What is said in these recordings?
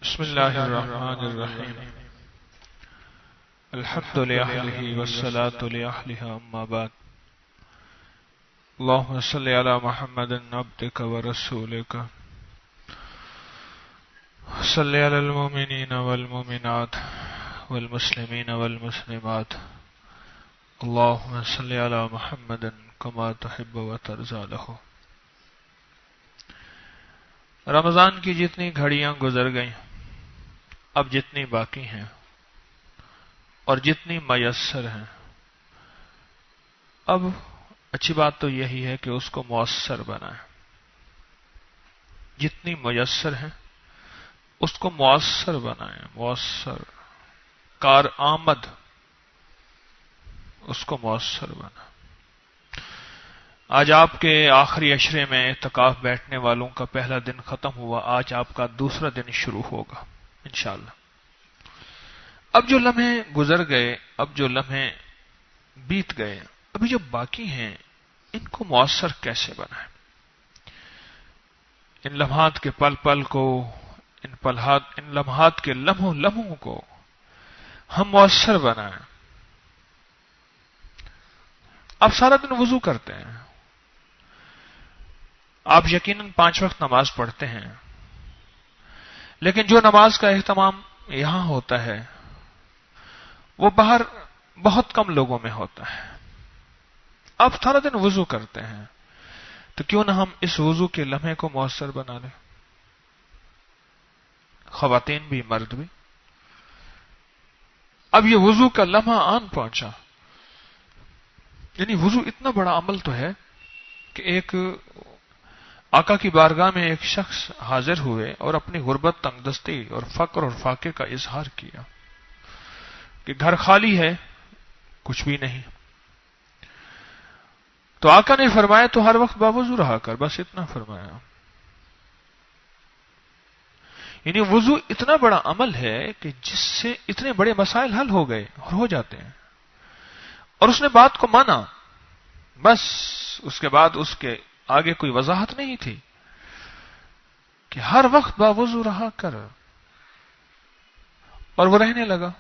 بسم الله الرحمن الرحيم. الحمد لأهله والصلاة لأهلها أما بعد. اللهم صل على محمد عبدك ورسولك. صل على المؤمنين والمؤمنات والمسلمين والمسلمات. اللهم صل على محمد كما تحب وترضى له. رمضان کی جتنی گھڑیاں گزر گئیں، اب جتنی باقی ہیں اور جتنی میسر ہیں، اب اچھی بات تو یہی ہے کہ اس کو مؤثر بنائیں. جتنی میسر ہیں اس کو مؤثر بنائیں، مؤثر کارآمد اس کو مؤثر بنائیں. آج آپ کے آخری عشرے میں اعتکاف بیٹھنے والوں کا پہلا دن ختم ہوا، آج آپ کا دوسرا دن شروع ہوگا انشاءاللہ. اب جو لمحے گزر گئے، اب جو لمحے بیت گئے، ابھی جو باقی ہیں ان کو مؤثر کیسے بنائیں؟ ان لمحات کے پل پل کو، ان لمحات کے لمحوں کو ہم مؤثر بنائیں. آپ سارا دن وضو کرتے ہیں، آپ یقیناً 5 وقت نماز پڑھتے ہیں، لیکن جو نماز کا اہتمام یہاں ہوتا ہے وہ باہر بہت کم لوگوں میں ہوتا ہے. آپ سارا دن وضو کرتے ہیں تو کیوں نہ ہم اس وضو کے لمحے کو مؤثر بنا لیں، خواتین بھی مرد بھی. اب یہ وضو کا لمحہ آن پہنچا، یعنی وضو اتنا بڑا عمل تو ہے کہ ایک آقا کی بارگاہ میں ایک شخص حاضر ہوئے اور اپنی غربت، تنگ دستی اور فقر اور فاقے کا اظہار کیا کہ گھر خالی ہے، کچھ بھی نہیں. تو آقا نے فرمایا تو ہر وقت باوضو رہا کر، بس اتنا فرمایا. یعنی وضو اتنا بڑا عمل ہے کہ جس سے اتنے بڑے مسائل حل ہو گئے اور ہو جاتے ہیں. اور اس نے بات کو مانا، بس اس کے بعد اس کے آگے کوئی وضاحت نہیں تھی کہ ہر وقت باوضو رہا کر، اور وہ رہنے لگا.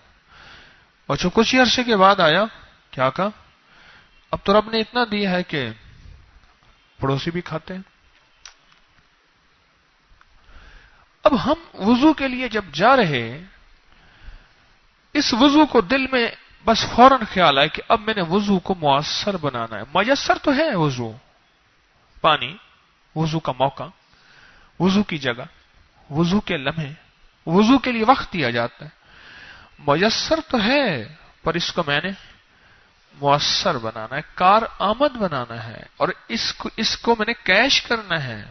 اور جو کچھ عرصے کے بعد آیا، کیا کہا؟ اب تو رب نے اتنا دیا ہے کہ پڑوسی بھی کھاتے ہیں. اب ہم وضو کے لیے جب جا رہے، اس وضو کو دل میں بس فوراً خیال آئے کہ اب میں نے وضو کو مؤثر بنانا ہے. میسر تو ہے وضو، پانی، وضو کا موقع، وضو کی جگہ، وضو کے لمحے، وضو کے لیے وقت دیا جاتا ہے. میسر تو ہے، پر اس کو میں نے مؤثر بنانا ہے، کارآمد بنانا ہے، اور اس کو میں نے کیش کرنا ہے.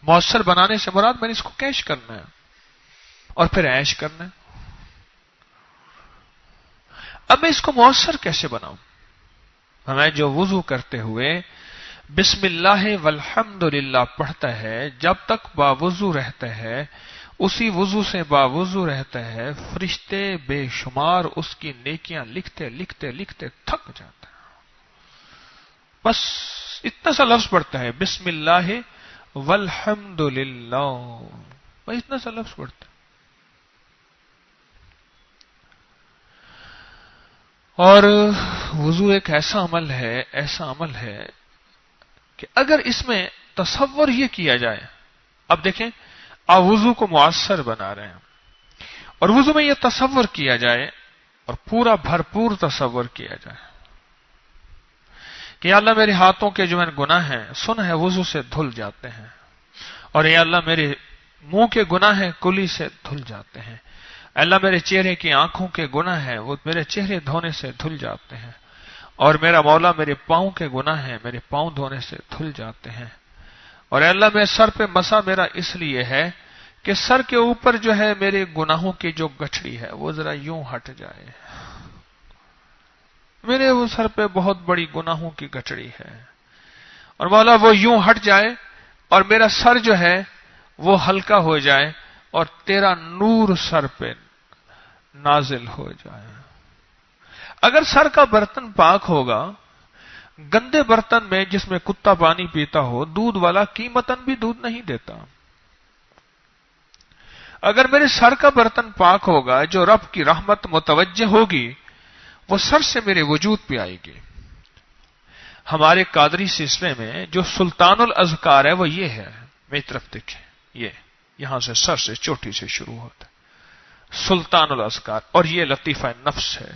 مؤثر بنانے سے مراد میں نے اس کو کیش کرنا ہے اور پھر عیش کرنا ہے. اب میں اس کو مؤثر کیسے بناؤں؟ ہمیں جو وضو کرتے ہوئے بسم اللہ والحمد للہ پڑھتا ہے، جب تک باوضو رہتا ہے، اسی وضو سے باوضو رہتا ہے، فرشتے بے شمار اس کی نیکیاں لکھتے لکھتے لکھتے تھک جاتا ہے. بس اتنا سا لفظ پڑھتا ہے، بسم اللہ والحمد للہ، بس اتنا سا لفظ پڑھتا ہے. اور وضو ایک ایسا عمل ہے کہ اگر اس میں تصور یہ کیا جائے، اب دیکھیں آپ وضو کو مؤثر بنا رہے ہیں، اور وضو میں یہ تصور کیا جائے اور پورا بھرپور تصور کیا جائے کہ یا اللہ میرے ہاتھوں کے جو میں گناہ ہیں سن ہے وضو سے دھل جاتے ہیں، اور یا اللہ میرے منہ کے گناہ ہیں کلی سے دھل جاتے ہیں، اللہ میرے چہرے کی آنکھوں کے گناہ ہیں وہ میرے چہرے دھونے سے دھل جاتے ہیں، اور میرا مولا میرے پاؤں کے گناہ ہیں میرے پاؤں دھونے سے دھل جاتے ہیں، اور اللہ میں سر پہ مسا میرا اس لیے ہے کہ سر کے اوپر جو ہے میرے گناہوں کی جو گٹھڑی ہے وہ ذرا یوں ہٹ جائے. میرے وہ سر پہ بہت بڑی گناہوں کی گٹھڑی ہے، اور مولا وہ یوں ہٹ جائے اور میرا سر جو ہے وہ ہلکا ہو جائے اور تیرا نور سر پہ نازل ہو جائے. اگر سر کا برتن پاک ہوگا، گندے برتن میں جس میں کتا پانی پیتا ہو، دودھ والا قیمتاً بھی دودھ نہیں دیتا. اگر میرے سر کا برتن پاک ہوگا، جو رب کی رحمت متوجہ ہوگی وہ سر سے میرے وجود پہ آئے گی۔ ہمارے قادری سلسلے میں جو سلطان الاذکار ہے وہ یہ ہے، میری طرف دیکھیں، یہ یہاں سے سر سے چوٹی سے شروع ہوتا ہے، سلطان الاذکار، اور یہ لطیفہ نفس ہے،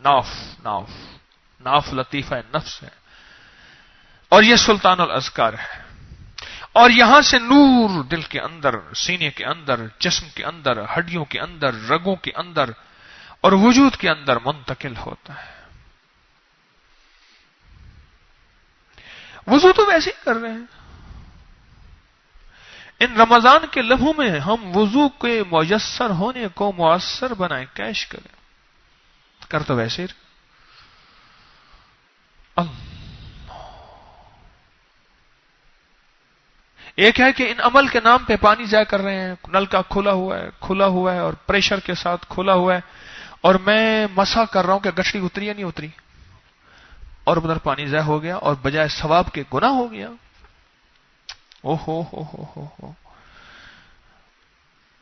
ناف لطیفہ نفس ہے، اور یہ سلطان الاذکار ہے، اور یہاں سے نور دل کے اندر، سینے کے اندر، جسم کے اندر، ہڈیوں کے اندر، رگوں کے اندر اور وجود کے اندر منتقل ہوتا ہے۔ وضو تو ویسے ہی کر رہے ہیں، ان رمضان کے لمحوں میں ہم وضو کے میسر ہونے کو مؤثر بنائیں، کیش کریں، کر تو ویسے ہی۔ ایک ہے کہ ان عمل کے نام پہ پانی ضائع کر رہے ہیں، نل کا کھلا ہوا ہے اور پریشر کے ساتھ کھلا ہوا ہے، اور میں مسا کر رہا ہوں کہ گٹھڑی اتری یا نہیں اتری، اور ادھر پانی ضائع ہو گیا اور بجائے ثواب کے گناہ ہو گیا۔ ہو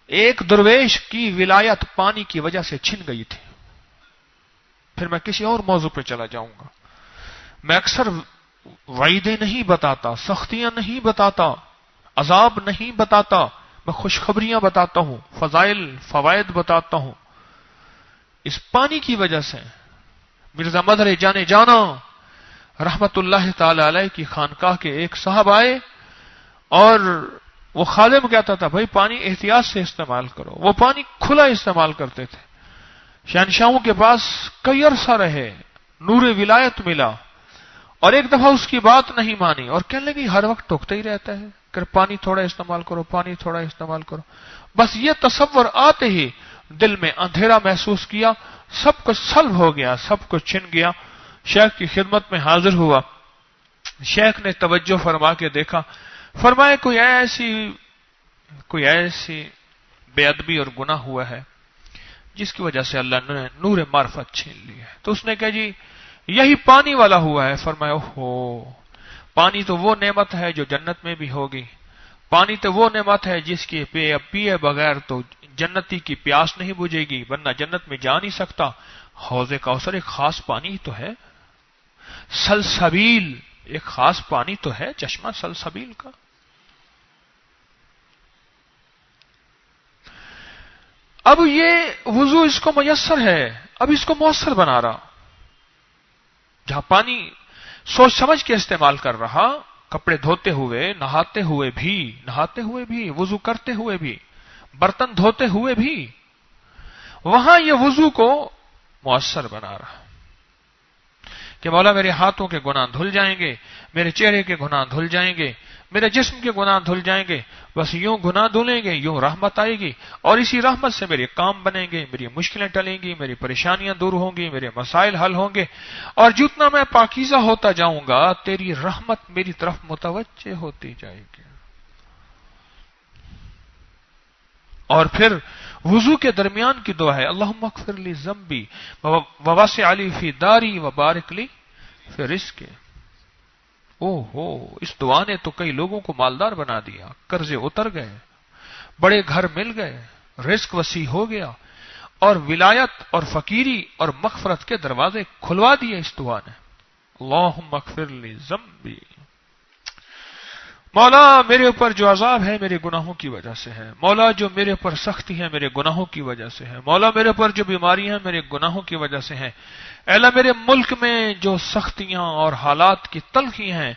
ایک درویش کی ولایت پانی کی وجہ سے چھن گئی تھی۔ پھر میں کسی اور موضوع پہ چلا جاؤں گا۔ میں اکثر وعیدیں نہیں بتاتا، سختیاں نہیں بتاتا، عذاب نہیں بتاتا، میں خوشخبریاں بتاتا ہوں، فضائل فوائد بتاتا ہوں۔ اس پانی کی وجہ سے مرزا مدر جانے جانا رحمت اللہ تعالی علیہ کی خانقاہ کے ایک صاحب آئے، اور وہ خادم کہتا تھا بھائی پانی احتیاط سے استعمال کرو، وہ پانی کھلا استعمال کرتے تھے۔ شہنشاہوں کے پاس کئی عرصہ رہے، نور ولایت ملا، اور ایک دفعہ اس کی بات نہیں مانی اور کہنے لگی ہر وقت ٹوکتا ہی رہتا ہے کہ پانی تھوڑا استعمال کرو، پانی تھوڑا استعمال کرو۔ بس یہ تصور آتے ہی دل میں اندھیرا محسوس کیا، سب کچھ سلب ہو گیا، سب کچھ چھن گیا۔ شیخ کی خدمت میں حاضر ہوا، شیخ نے توجہ فرما کے دیکھا، فرمایا کوئی ایسی بے ادبی اور گناہ ہوا ہے جس کی وجہ سے اللہ نے نور معرفت چھین لی ہے۔ تو اس نے کہا جی یہی پانی والا ہوا ہے۔ فرمایا اوہو، پانی تو وہ نعمت ہے جو جنت میں بھی ہوگی، پانی تو وہ نعمت ہے جس کے پیے بغیر تو جنتی کی پیاس نہیں بجھے گی، ورنہ جنت میں جا نہیں سکتا۔ حوض کوثر ایک خاص پانی تو ہے، سلسبیل ایک خاص پانی تو ہے، چشمہ سلسبیل کا۔ اب یہ وضو اس کو میسر ہے، اب اس کو مؤثر بنا رہا۔ جہاں پانی سوچ سمجھ کے استعمال کر رہا، کپڑے دھوتے ہوئے، نہاتے ہوئے بھی، وضو کرتے ہوئے بھی، برتن دھوتے ہوئے بھی، وہاں یہ وضو کو مؤثر بنا رہا کہ مولا میرے ہاتھوں کے گناہ دھل جائیں گے، میرے چہرے کے گناہ دھل جائیں گے، میرے جسم کے گناہ دھل جائیں گے، بس یوں گناہ دھلیں گے، یوں رحمت آئے گی، اور اسی رحمت سے میرے کام بنیں گے، میری مشکلیں ٹلیں گی، میری پریشانیاں دور ہوں گی، میرے مسائل حل ہوں گے، اور جتنا میں پاکیزہ ہوتا جاؤں گا تیری رحمت میری طرف متوجہ ہوتی جائے گی۔ اور پھر وضو کے درمیان کی دعا ہے اللہم اغفر لی ذنبی ووسع لی فی داری وبارک لی فی رزقی۔ اس دعا نے تو کئی لوگوں کو مالدار بنا دیا، قرضے اتر گئے، بڑے گھر مل گئے، رزق وسیع ہو گیا، اور ولایت اور فقیری اور مغفرت کے دروازے کھلوا دیے اس دعا نے۔ اللہم اغفر لی ذنبی، مولا میرے اوپر جو عذاب ہے میرے گناہوں کی وجہ سے ہے، مولا جو میرے اوپر سختی ہے میرے گناہوں کی وجہ سے ہے، مولا میرے اوپر جو بیماری ہے میرے گناہوں کی وجہ سے ہے، اے اللہ میرے ملک میں جو سختیاں اور حالات کی تلخی ہیں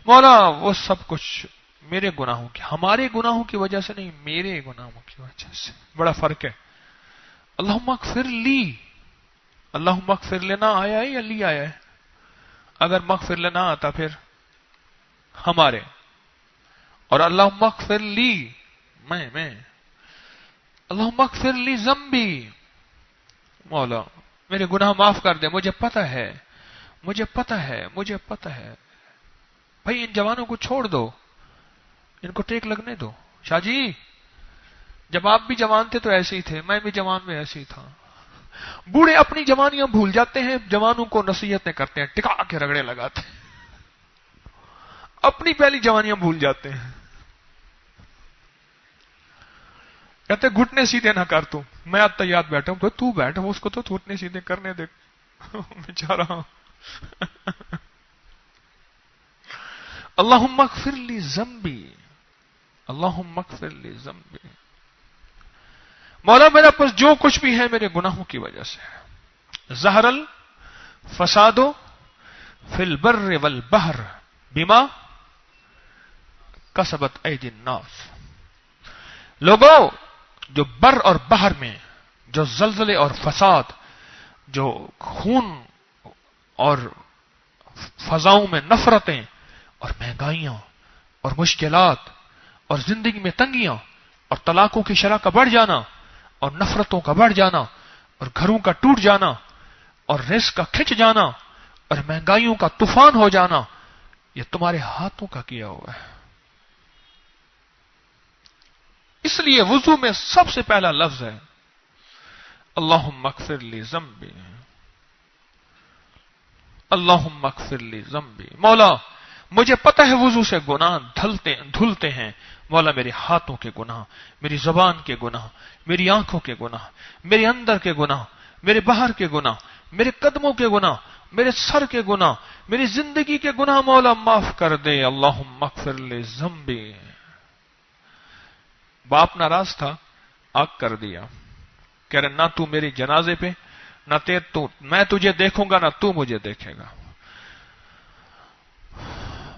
مولا وہ سب کچھ میرے گناہوں کی، ہمارے گناہوں کی وجہ سے نہیں، میرے گناہوں کی وجہ سے۔ بڑا فرق ہے۔ اللہم اغفر لی، اللہم اغفر لنا آیا ہے یا لی آیا ہے؟ اگر مغفر لنا آتا پھر ہمارے، اور اللہم اغفر لی میں اللہم اغفر لی ذنبی، مولا میرے گناہ معاف کر دے، مجھے پتہ ہے بھائی ان جوانوں کو چھوڑ دو، ان کو ٹیک لگنے دو۔ شاہ جی جب آپ بھی جوان تھے تو ایسے ہی تھے، میں بھی جوان میں ایسے ہی تھا۔ بوڑھے اپنی جوانیاں بھول جاتے ہیں، جوانوں کو نصیحتیں کرتے ہیں، ٹکا کے رگڑے لگاتے ہیں، اپنی پہلی جوانیاں بھول جاتے ہیں۔ کہتے گھٹنے سیدھے نہ کر تو، میں اتحیات بیٹھا ہوں، تو بیٹھ، وہ اس کو تو گھٹنے سیدھے کرنے دے بیچارہ۔ اللہم اغفر لی ذنبی، اللہم اغفر لی ذنبی، مولا میرا پاس جو کچھ بھی ہے میرے گناہوں کی وجہ سے ہے۔ ظہر الفساد فی البر والبحر بما کسبت ایدی الناس، لوگوں جو بر اور بحر میں جو زلزلے اور فساد، جو خون اور فضاؤں میں نفرتیں اور مہنگائیاں اور مشکلات اور زندگی میں تنگیاں اور طلاقوں کی شرح کا بڑھ جانا اور نفرتوں کا بڑھ جانا اور گھروں کا ٹوٹ جانا اور رزق کا کھنچ جانا اور مہنگائیوں کا طوفان ہو جانا، یہ تمہارے ہاتھوں کا کیا ہوا ہے۔ اس لیے وضو میں سب سے پہلا لفظ ہے اللہم اغفر لی ذنبی، اللہم اغفر لی ذنبی، مولا مجھے پتہ ہے وضو سے گناہ دھلتے ہیں، مولا میرے ہاتھوں کے گناہ، میری زبان کے گناہ، میری آنکھوں کے گناہ، میرے اندر کے گناہ، میرے باہر کے گناہ، میرے قدموں کے گناہ، میرے سر کے گناہ، میری زندگی کے گناہ مولا معاف کر دے، اللہم اغفر لی ذنبی۔ باپ ناراض تھا، آگ کر دیا، کہہ رہے نہ تو میری جنازے پہ، نہ میں تجھے دیکھوں گا، نہ تو مجھے دیکھے گا۔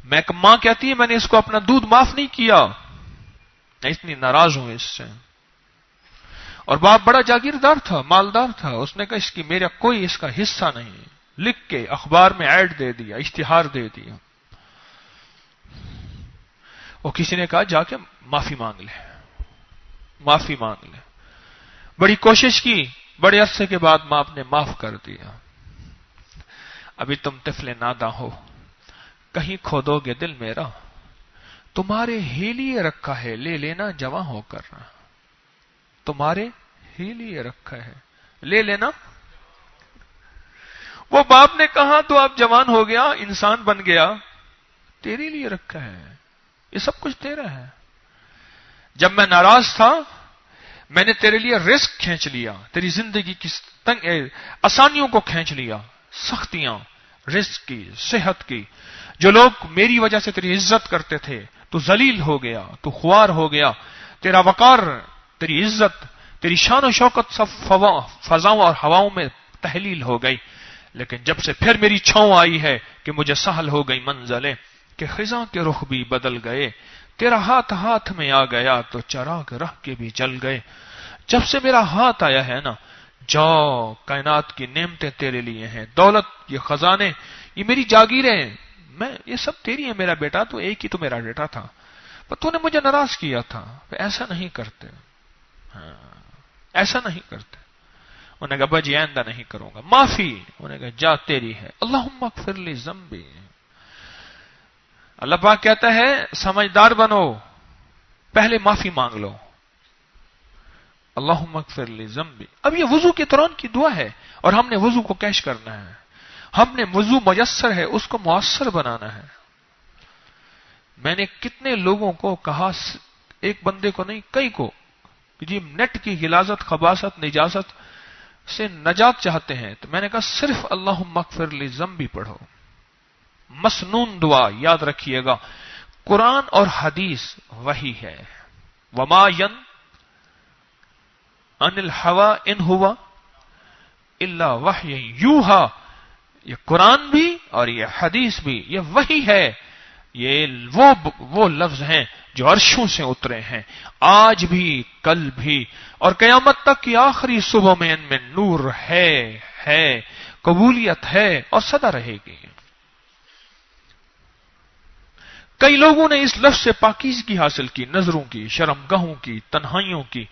میں ماں کہتی ہے میں نے اس کو اپنا دودھ معاف نہیں کیا، میں اتنی ناراض ہوں اس سے۔ اور باپ بڑا جاگیردار تھا، مالدار تھا، اس نے کہا اس کی میرا کوئی اس کا حصہ نہیں، لکھ کے اخبار میں ایڈ دے دیا، اشتہار دے دیا۔ وہ کسی نے کہا جا کے معافی مانگ لے، معافی مانگ لے۔ بڑی کوشش کی، بڑے عرصے کے بعد ماں نے معاف کر دیا۔ ابھی تم طفل ناداں ہو، کہیں کھودو گے دل میرا، تمہارے ہی لیے رکھا ہے، لے لینا جواں ہو کر، تمہارے ہی لیے رکھا ہے، لے لینا۔ وہ باپ نے کہا تو اب جوان ہو گیا، انسان بن گیا، تیرے لیے رکھا ہے، یہ سب کچھ تیرا ہے۔ جب میں ناراض تھا میں نے تیرے لیے رزق کھینچ لیا، تیری زندگی کی آسانیوں کو کھینچ لیا، سختیاں، رزق کی، صحت کی، جو لوگ میری وجہ سے تیری عزت کرتے تھے، تو ذلیل ہو گیا، تو خوار ہو گیا، تیرا وقار، تیری عزت، تیری شان و شوکت سب فضاؤں اور ہواؤں میں تحلیل ہو گئی۔ لیکن جب سے پھر میری چھاؤں آئی ہے کہ مجھے سہل ہو گئی منزلیں، کہ خزاں کے رخ بھی بدل گئے، تیرا ہاتھ ہاتھ میں آ گیا تو چراغ رہ کے بھی جل گئے۔ جب سے میرا ہاتھ آیا ہے نا، جاؤ کائنات کی نعمتیں تیرے لیے ہیں، دولت، یہ خزانے، یہ میری جاگیریں، یہ سب تیری ہیں میرا بیٹا، تو ایک ہی تو میرا بیٹا تھا، پر تو نے مجھے ناراض کیا تھا۔ ایسا نہیں کرتے، ایسا نہیں کرتے۔ انہوں نے کہا بجی آئندہ نہیں کروں گا، معافی، انہوں نے کہا جا تیری ہے، اللہم اغفر لی ذنبی۔ اللہ پاک کہتا ہے سمجھدار بنو، پہلے معافی مانگ لو، اللہم اغفر لی ذنبی۔ اب یہ وضو کے دوران کی دعا ہے، اور ہم نے وضو کو کیش کرنا ہے، ہم نے وضو میسر ہے اس کو مؤثر بنانا ہے۔ میں نے کتنے لوگوں کو کہا، ایک بندے کو نہیں کئی کو، کہ جی نیٹ کی غلاظت، خباثت، نجاست سے نجات چاہتے ہیں، تو میں نے کہا صرف اللہم اغفر لی ذنبی پڑھو، مسنون دعا، یاد رکھیے گا، قرآن اور حدیث وہی ہے، وما ین ان الہوا ان ہوا الا وحی یوحا، یہ قرآن بھی اور یہ حدیث بھی، یہ وہی ہے، یہ وہ لفظ ہیں جو عرشوں سے اترے ہیں، آج بھی، کل بھی، اور قیامت تک کی آخری صبح میں ان میں نور ہے، قبولیت ہے اور سدا رہے گی۔ کئی لوگوں نے اس لفظ سے پاکیزگی حاصل کی، نظروں کی، شرمگاہوں کی، تنہائیوں کی۔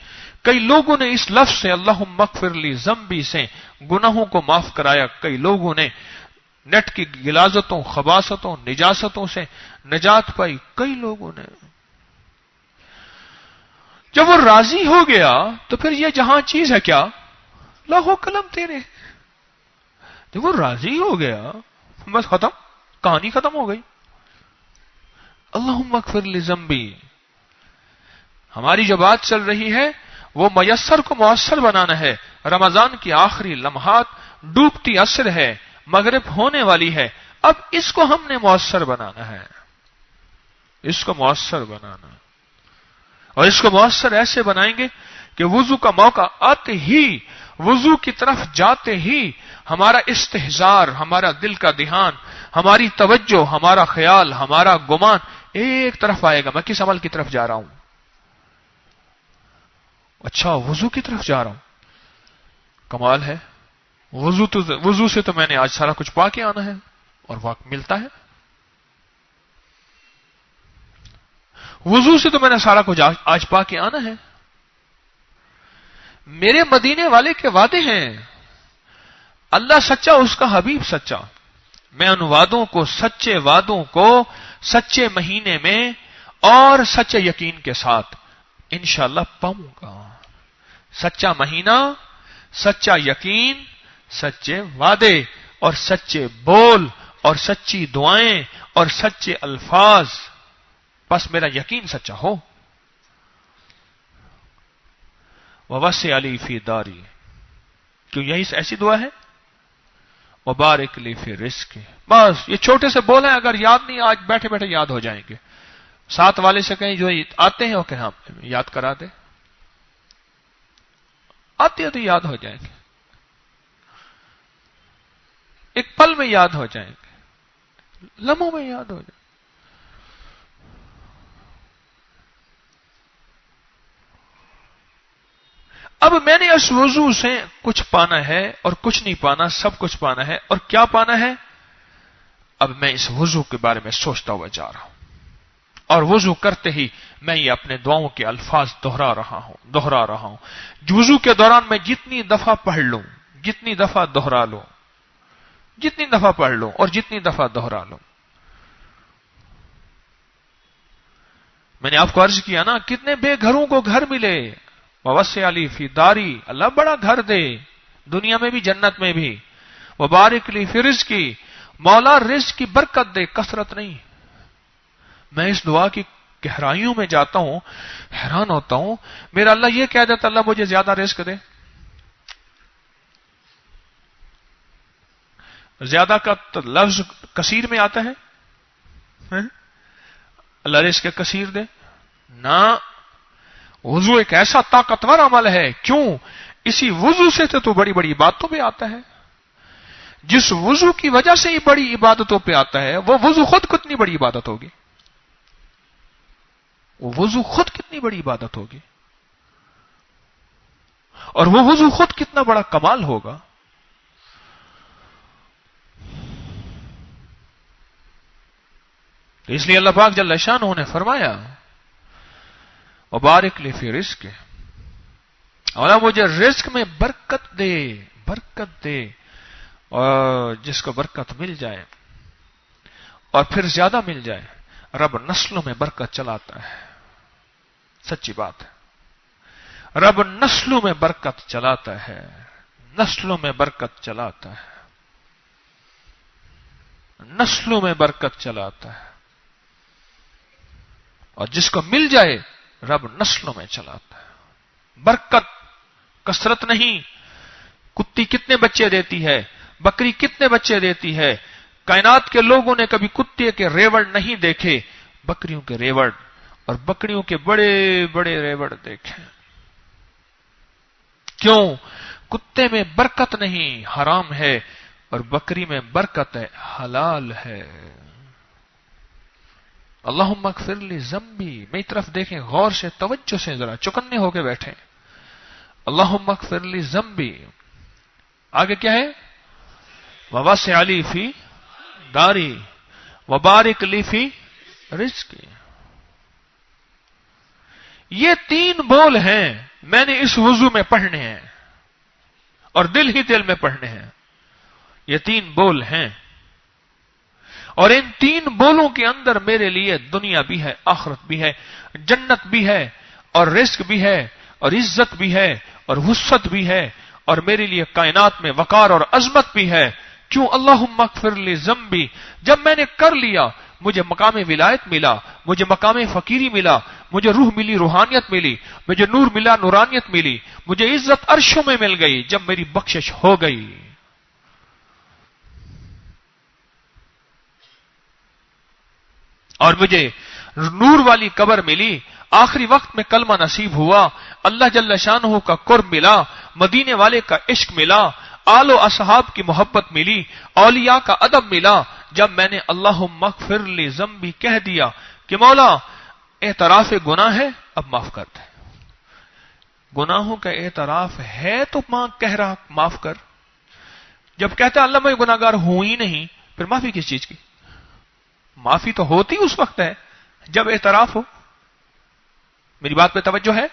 کئی لوگوں نے اس لفظ سے اللہم اغفر لی ذنبی سے گناہوں کو معاف کرایا۔ کئی لوگوں نے نیٹ کی غلاظتوں، خباثتوں، نجاستوں سے نجات پائی۔ کئی لوگوں نے، جب وہ راضی ہو گیا تو پھر یہ جہاں چیز ہے کیا؟ لوح و قلم تیرے۔ جب وہ راضی ہو گیا بس ختم، کہانی ختم ہو گئی۔ اللہم اغفر لی ذنبی، ہماری جو بات چل رہی ہے وہ میسر کو مؤثر بنانا ہے. رمضان کی آخری لمحات، ڈوبتی عصر ہے، مغرب ہونے والی ہے. اب اس کو ہم نے مؤثر بنانا ہے، اس کو مؤثر بنانا. اور اس کو مؤثر ایسے بنائیں گے کہ وضو کا موقع آتے ہی، وضو کی طرف جاتے ہی ہمارا استحضار، ہمارا دل کا دھیان، ہماری توجہ، ہمارا خیال، ہمارا گمان ایک طرف آئے گا. میں کس عمل کی طرف جا رہا ہوں؟ اچھا، وضو کی طرف جا رہا ہوں. کمال ہے. وضو سے تو میں نے آج سارا کچھ پا کے آنا ہے، اور وقت ملتا ہے. وضو سے تو میں نے سارا کچھ آج پا کے آنا ہے. میرے مدینے والے کے وعدے ہیں، اللہ سچا، اس کا حبیب سچا. میں ان وعدوں کو، سچے وعدوں کو سچے مہینے میں اور سچے یقین کے ساتھ انشاءاللہ پاؤں گا. سچا مہینہ، سچا یقین، سچے وعدے اور سچے بول اور سچی دعائیں اور سچے الفاظ. بس میرا یقین سچا ہو. وَوَسِعَ لِي فِي دَارِي، کیوں یہی ایسی دعا ہے. وَبَارِكْ لِي فِي رِزْقِي. بس یہ چھوٹے سے بول ہیں، اگر یاد نہیں آج بیٹھے بیٹھے یاد ہو جائیں گے. ساتھ والے سے کہیں جو آتے ہیں وہ کہیں ہاں یاد کرا دے، آتے ہیں تو یاد ہو جائیں گے، ایک پل میں یاد ہو جائیں گے، لمحوں میں یاد ہو جائیں گے. اب میں نے اس وضو سے کچھ پانا ہے اور کچھ نہیں پانا، سب کچھ پانا ہے. اور کیا پانا ہے؟ اب میں اس وضو کے بارے میں سوچتا ہوا جا رہا ہوں، اور وضو کرتے ہی میں یہ اپنے دعاؤں کے الفاظ دہرا رہا ہوں. وضو کے دوران میں جتنی دفعہ پڑھ لوں، جتنی دفعہ دہرا لوں، جتنی دفعہ پڑھ لوں اور جتنی دفعہ دہرا لوں. میں نے آپ کو عرض کیا نا، کتنے بے گھروں کو گھر ملے. وَوَسِعَ لِي فِي دَارِي، اللہ بڑا گھر دے، دنیا میں بھی جنت میں بھی. وَبَارِكْ لِي فِي رِزْقِي، مولا رزق کی برکت دے، کثرت نہیں. میں اس دعا کی گہرائیوں میں جاتا ہوں، حیران ہوتا ہوں. میرا اللہ یہ کہہ دیتا، اللہ مجھے زیادہ رزق دے. زیادہ کا لفظ کثیر میں آتا ہے، اللہ رزق کثیر دے نہ. وضو ایک ایسا طاقتور عمل ہے. کیوں؟ اسی وضو سے تو بڑی بڑی باتوں پہ آتا ہے. جس وضو کی وجہ سے ہی بڑی عبادتوں پہ آتا ہے، وہ وضو خود کتنی بڑی عبادت ہوگی، وہ وضو خود کتنی بڑی عبادت ہوگی، اور وہ وضو خود کتنا بڑا کمال ہوگا. تو اس لیے اللہ پاک جل شانہ نے فرمایا وَبَارِكْ لِي فِي رِزْقِي، اور مجھے رزق میں برکت دے، برکت دے. اور جس کو برکت مل جائے اور پھر زیادہ مل جائے، رب نسلوں میں برکت چلاتا ہے. سچی بات ہے، رب نسلوں میں برکت چلاتا ہے، نسلوں میں برکت چلاتا ہے، نسلوں میں برکت چلاتا ہے. اور جس کو مل جائے رب نسلوں میں چلاتا ہے. برکت کثرت نہیں. کتی کتنے بچے دیتی ہے، بکری کتنے بچے دیتی ہے. کائنات کے لوگوں نے کبھی کتے کے ریوڑ نہیں دیکھے، بکریوں کے ریوڑ اور بکریوں کے بڑے بڑے ریوڑ دیکھے. کیوں؟ کتے میں برکت نہیں، حرام ہے، اور بکری میں برکت ہے، حلال ہے. اللہم اغفر لی ذنبی، میری طرف دیکھیں غور سے، توجہ سے، ذرا چکنے ہو کے بیٹھیں. اللہم اغفر لی ذنبی. آگے کیا ہے؟ وَوَسِعَ لِي فِي دَارِي وَبَارِكْ لِي فِي رِزْقِي. یہ 3 بول ہیں، میں نے اس وضو میں پڑھنے ہیں اور دل ہی دل میں پڑھنے ہیں. یہ 3 بول ہیں، اور ان 3 بولوں کے اندر میرے لیے دنیا بھی ہے، آخرت بھی ہے، جنت بھی ہے، اور رزق بھی ہے، اور عزت بھی ہے، اور وسعت بھی ہے، اور میرے لیے کائنات میں وقار اور عظمت بھی ہے. کیوں؟ اللہم اغفر لی ذنبی. جب میں نے کر لیا، مجھے مقام ولایت ملا، مجھے مقام فقیری ملا، مجھے روح ملی، روحانیت ملی، مجھے نور ملا، نورانیت ملی، مجھے عزت عرشوں میں مل گئی جب میری بخشش ہو گئی۔ اور مجھے نور والی قبر ملی، آخری وقت میں کلمہ نصیب ہوا، اللہ جل شانہ کا قرب ملا، مدینے والے کا عشق ملا، آل و اصحاب کی محبت ملی، اولیاء کا ادب ملا۔ جب میں نے اللہم اغفر لی ذنبی کہہ دیا کہ مولا اعتراف گناہ ہے، اب معاف کر دے، گناہوں کا اعتراف ہے تو ماں کہہ رہا معاف کر، جب کہتا اللہ میں گناہگار ہوں ہی نہیں، پھر معافی کس چیز کی؟ معافی تو ہوتی اس وقت ہے جب اعتراف ہو۔ میری بات پہ توجہ ہے؟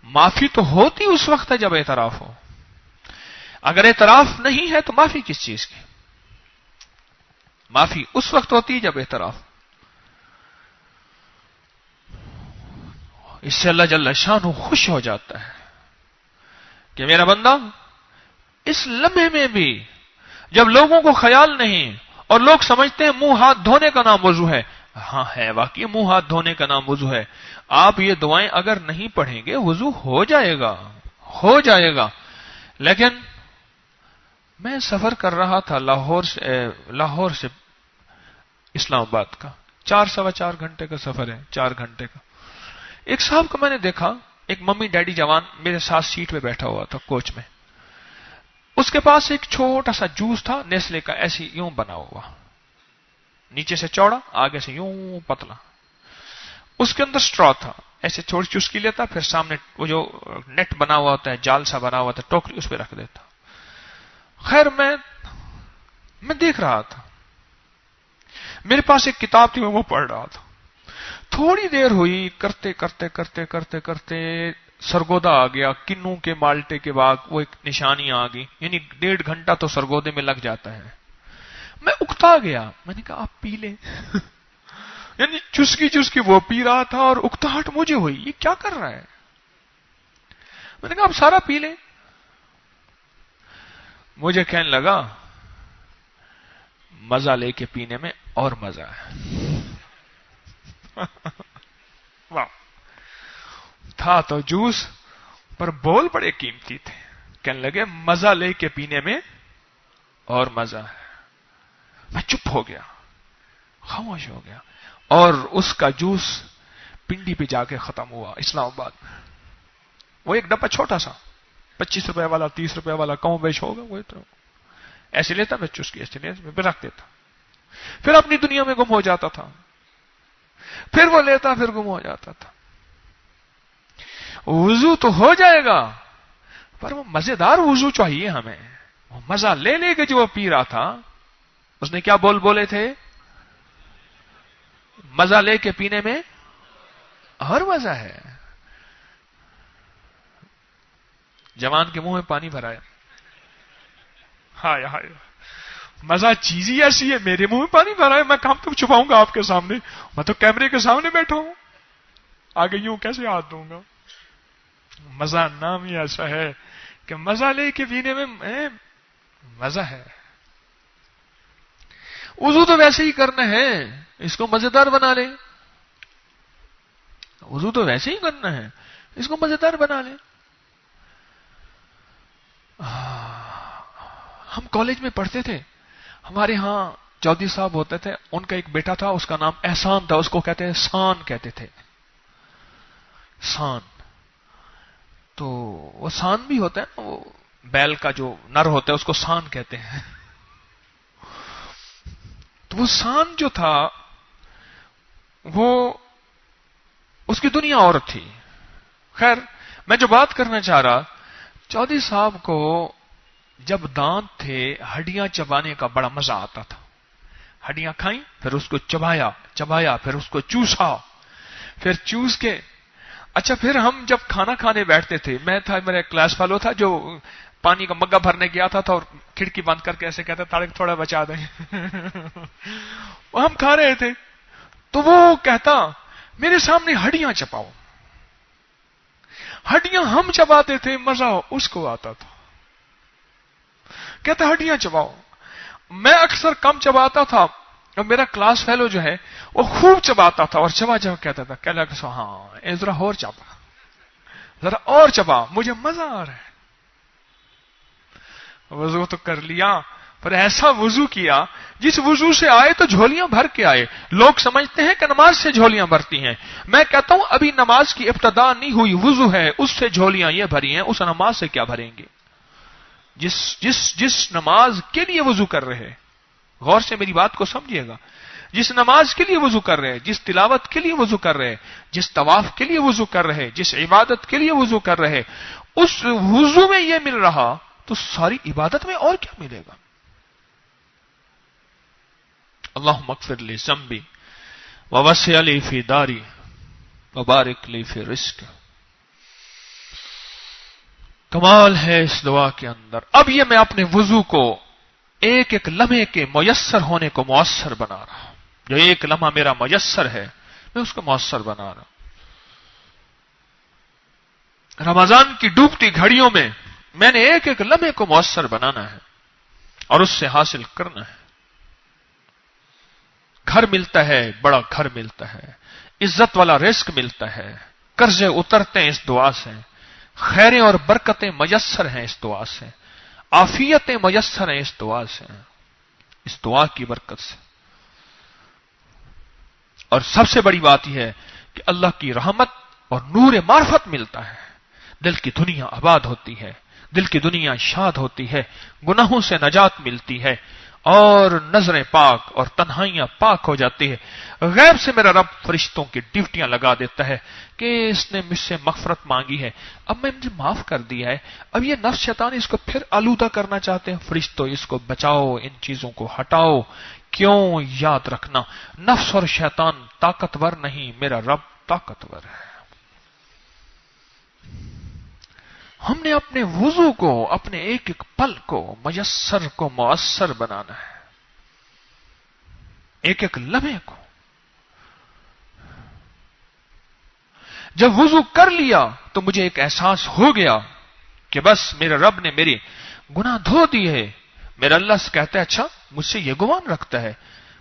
معافی تو ہوتی اس وقت ہے جب اعتراف ہو، اگر اعتراف نہیں ہے تو معافی کس چیز کی؟ معافی اس وقت ہوتی ہے جب اعتراف۔ اس سے اللہ جل شانہ خوش ہو جاتا ہے کہ میرا بندہ اس لمحے میں بھی جب لوگوں کو خیال نہیں اور لوگ سمجھتے ہیں منہ ہاتھ دھونے کا نام وضو ہے، ہاں ہے واقعی منہ ہاتھ دھونے کا نام وضو ہے، آپ یہ دعائیں اگر نہیں پڑھیں گے وضو ہو جائے گا، ہو جائے گا۔ لیکن میں سفر کر رہا تھا لاہور سے اسلام آباد کا 4-4.25 گھنٹے کا سفر ہے، 4 گھنٹے کا۔ ایک صاحب کو میں نے دیکھا، ایک ممی ڈیڈی جوان میرے ساتھ سیٹ پہ بیٹھا ہوا تھا کوچ میں، اس کے پاس ایک چھوٹا سا جوس تھا نیسلے کا، ایسی یوں بنا ہوا، نیچے سے چوڑا آگے سے یوں پتلا، اس کے اندر سٹرا تھا، ایسے چھوڑ چسکی لیتا، پھر سامنے وہ جو نیٹ بنا ہوا ہوتا ہے، جال سا بنا ہوا تھا، ٹوکری اس پہ رکھ دیتا۔ خیر میں دیکھ رہا تھا، میرے پاس ایک کتاب تھی، میں وہ پڑھ رہا تھا۔ تھوڑی دیر ہوئی، کرتے کرتے کرتے کرتے کرتے سرگودا آ گیا، کنوں کے مالٹے کے بعد وہ ایک نشانی آ گئی، یعنی 1.5 گھنٹہ تو سرگودے میں لگ جاتا ہے۔ میں اکتا گیا، میں نے کہا آپ پی لیں یعنی چسکی وہ پی رہا تھا اور اکتاہٹ مجھے ہوئی، یہ کیا کر رہا ہے؟ میں نے کہا آپ سارا پی لیں۔ مجھے کہنے لگا مزہ لے کے پینے میں اور مزہ ہے واہ، تھا تو جوس پر بول بڑے قیمتی تھے۔ کہنے لگے مزہ لے کے پینے میں اور مزہ ہے۔ میں چپ ہو گیا، خاموش ہو گیا، اور اس کا جوس پنڈی پہ جا کے ختم ہوا اسلام آباد میں۔ وہ ایک ڈبہ چھوٹا سا 25 روپے والا 30 روپے والا کم بیش ہوگا، وہ تو ایسے لیتا میں چسکی ایسے لیتا میں رکھ دیتا، پھر اپنی دنیا میں گم ہو جاتا تھا، پھر وہ لیتا پھر گم ہو جاتا تھا۔ وضو تو ہو جائے گا پر وہ مزیدار وضو چاہیے ہمیں، وہ مزہ لے لے کے جو وہ پی رہا تھا، اس نے کیا بولے تھے؟ مزہ لے کے پینے میں اور مزہ ہے۔ جوان کے منہ میں پانی بھرایا، ہائے ہائے مزہ چیز ہی ایسی ہے، میرے منہ میں پانی بھرا ہے، میں کہاں تک چھپاؤں گا آپ کے سامنے، میں تو کیمرے کے سامنے بیٹھا ہوں، آگے یوں کیسے ہاتھ دوں گا؟ مزہ نام ہی ایسا ہے کہ مزہ لے کے پینے میں مزہ ہے۔ وضو تو ویسے ہی کرنا ہے، اس کو مزیدار بنا لیں، وضو تو ویسے ہی کرنا ہے، اس کو مزیدار بنا لیں۔ ہم کالج میں پڑھتے تھے، ہمارے ہاں چودھری صاحب ہوتے تھے، ان کا ایک بیٹا تھا، اس کا نام احسان تھا، اس کو کہتے ہیں سان کہتے تھے، سان۔ تو وہ سان بھی ہوتا ہے، وہ بیل کا جو نر ہوتا ہے اس کو سان کہتے ہیں۔ تو وہ سان جو تھا وہ اس کی دنیا اور تھی۔ خیر میں جو بات کرنا چاہ رہا، چودھری صاحب کو جب دانت تھے ہڈیاں چبانے کا بڑا مزہ آتا تھا، ہڈیاں کھائیں پھر اس کو چبایا پھر اس کو چوسا، پھر چوس کے اچھا پھر ہم جب کھانا کھانے بیٹھتے تھے، میں تھا میرا کلاس فیلو تھا جو پانی کا مگا بھرنے گیا تھا اور کھڑکی بند کر کے ایسے کہتا تاڑک تھوڑا بچا دیں ہم کھا رہے تھے تو وہ کہتا میرے سامنے ہڈیاں چباؤ، ہڈیاں ہم چباتے تھے، مزہ اس کو آتا تھا، کہتا ہڈیاں چباؤ، میں اکثر کم چباتا تھا، اور میرا کلاس فیلو جو ہے وہ خوب چباتا تھا اور چبا چبا کہتا تھا، کہہ لگا ہاں ذرا اور چبا، ذرا اور چبا، مجھے مزہ آ رہا ہے۔ وضو تو کر لیا، پر ایسا وضو کیا جس وضو سے آئے تو جھولیاں بھر کے آئے۔ لوگ سمجھتے ہیں کہ نماز سے جھولیاں بھرتی ہیں، میں کہتا ہوں ابھی نماز کی ابتدا نہیں ہوئی، وضو ہے، اس سے جھولیاں یہ بھری ہیں، اس نماز سے کیا بھریں گے؟ جس نماز کے لیے وضو کر رہے، غور سے میری بات کو سمجھیے گا، جس نماز کے لیے وضو کر رہے، جس تلاوت کے لیے وضو کر رہے، جس طواف کے لیے وضو کر رہے، جس عبادت کے لیے وضو کر رہے، اس وضو میں یہ مل رہا تو ساری عبادت میں اور کیا ملے گا؟ اللہم اغفر لی ذنبی ووسع لی فی داری وبارک لی فی رزق۔ کمال ہے اس دعا کے اندر۔ اب یہ میں اپنے وضو کو ایک ایک لمحے کے میسر ہونے کو مؤثر بنا رہا ہوں، جو ایک لمحہ میرا میسر ہے میں اس کو مؤثر بنا رہا ہوں۔ رمضان کی ڈوبتی گھڑیوں میں میں نے ایک ایک لمحے کو مؤثر بنانا ہے اور اس سے حاصل کرنا ہے۔ گھر ملتا ہے، بڑا گھر ملتا ہے، عزت والا رزق ملتا ہے، قرضے اترتے ہیں اس دعا سے، خیریں اور برکتیں میسر ہیں اس دعا سے، عافیتیں میسر ہیں اس دعا سے، اس دعا کی برکت سے۔ اور سب سے بڑی بات یہ ہے کہ اللہ کی رحمت اور نور معرفت ملتا ہے، دل کی دنیا آباد ہوتی ہے، دل کی دنیا شاد ہوتی ہے، گناہوں سے نجات ملتی ہے اور نظریں پاک اور تنہائیاں پاک ہو جاتی ہے۔ غیب سے میرا رب فرشتوں کی ڈیوٹیاں لگا دیتا ہے کہ اس نے مجھ سے مغفرت مانگی ہے، اب میں مجھے معاف کر دیا ہے، اب یہ نفس شیطان اس کو پھر آلودہ کرنا چاہتے ہیں، فرشتوں اس کو بچاؤ، ان چیزوں کو ہٹاؤ۔ کیوں؟ یاد رکھنا نفس اور شیطان طاقتور نہیں، میرا رب طاقتور ہے۔ ہم نے اپنے وضو کو، اپنے ایک ایک پل کو میسر کو مؤثر بنانا ہے، ایک ایک لمحے کو۔ جب وضو کر لیا تو مجھے ایک احساس ہو گیا کہ بس میرے رب نے میرے گناہ دھو دیے۔ میرا اللہ سے کہتا ہے اچھا مجھ سے یہ گمان رکھتا ہے،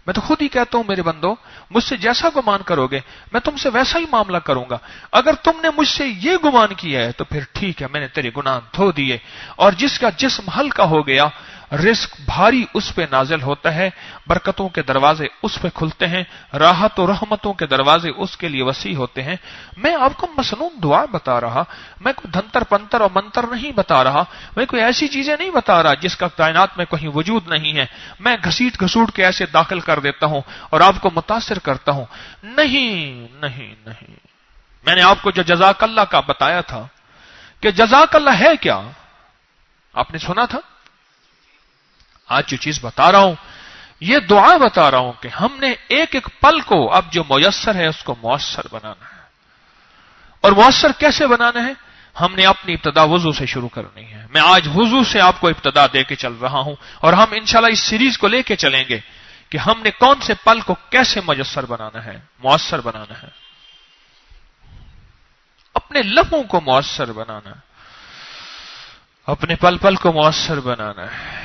میں تو خود ہی کہتا ہوں میرے بندو مجھ سے جیسا گمان کرو گے میں تم سے ویسا ہی معاملہ کروں گا، اگر تم نے مجھ سے یہ گمان کیا ہے تو پھر ٹھیک ہے، میں نے تیرے گناہ دھو دیے۔ اور جس کا جسم ہلکا ہو گیا رزق بھاری اس پہ نازل ہوتا ہے، برکتوں کے دروازے اس پہ کھلتے ہیں، راحت و رحمتوں کے دروازے اس کے لیے وسیع ہوتے ہیں۔ میں آپ کو مسنون دعا بتا رہا، میں کوئی دھنتر پنتر اور منتر نہیں بتا رہا، میں کوئی ایسی چیزیں نہیں بتا رہا جس کا کائنات میں کہیں وجود نہیں ہے، میں گھسیٹ گھسوٹ کے ایسے داخل کر دیتا ہوں اور آپ کو متاثر کرتا ہوں۔ نہیں نہیں نہیں، میں نے آپ کو جو جزاک اللہ کا بتایا تھا کہ جزاک اللہ ہے کیا، آپ نے سنا تھا؟ آج جو چیز بتا رہا ہوں یہ دعا بتا رہا ہوں کہ ہم نے ایک ایک پل کو اب جو میسر ہے اس کو مؤثر بنانا ہے۔ اور مؤثر کیسے بنانا ہے؟ ہم نے اپنی ابتدا وضو سے شروع کرنی ہے۔ میں آج وضو سے آپ کو ابتدا دے کے چل رہا ہوں اور ہم انشاءاللہ اس سیریز کو لے کے چلیں گے کہ ہم نے کون سے پل کو کیسے میسر بنانا ہے، مؤثر بنانا ہے، اپنے لمحوں کو مؤثر بنانا ہے، اپنے پل پل کو مؤثر بنانا ہے۔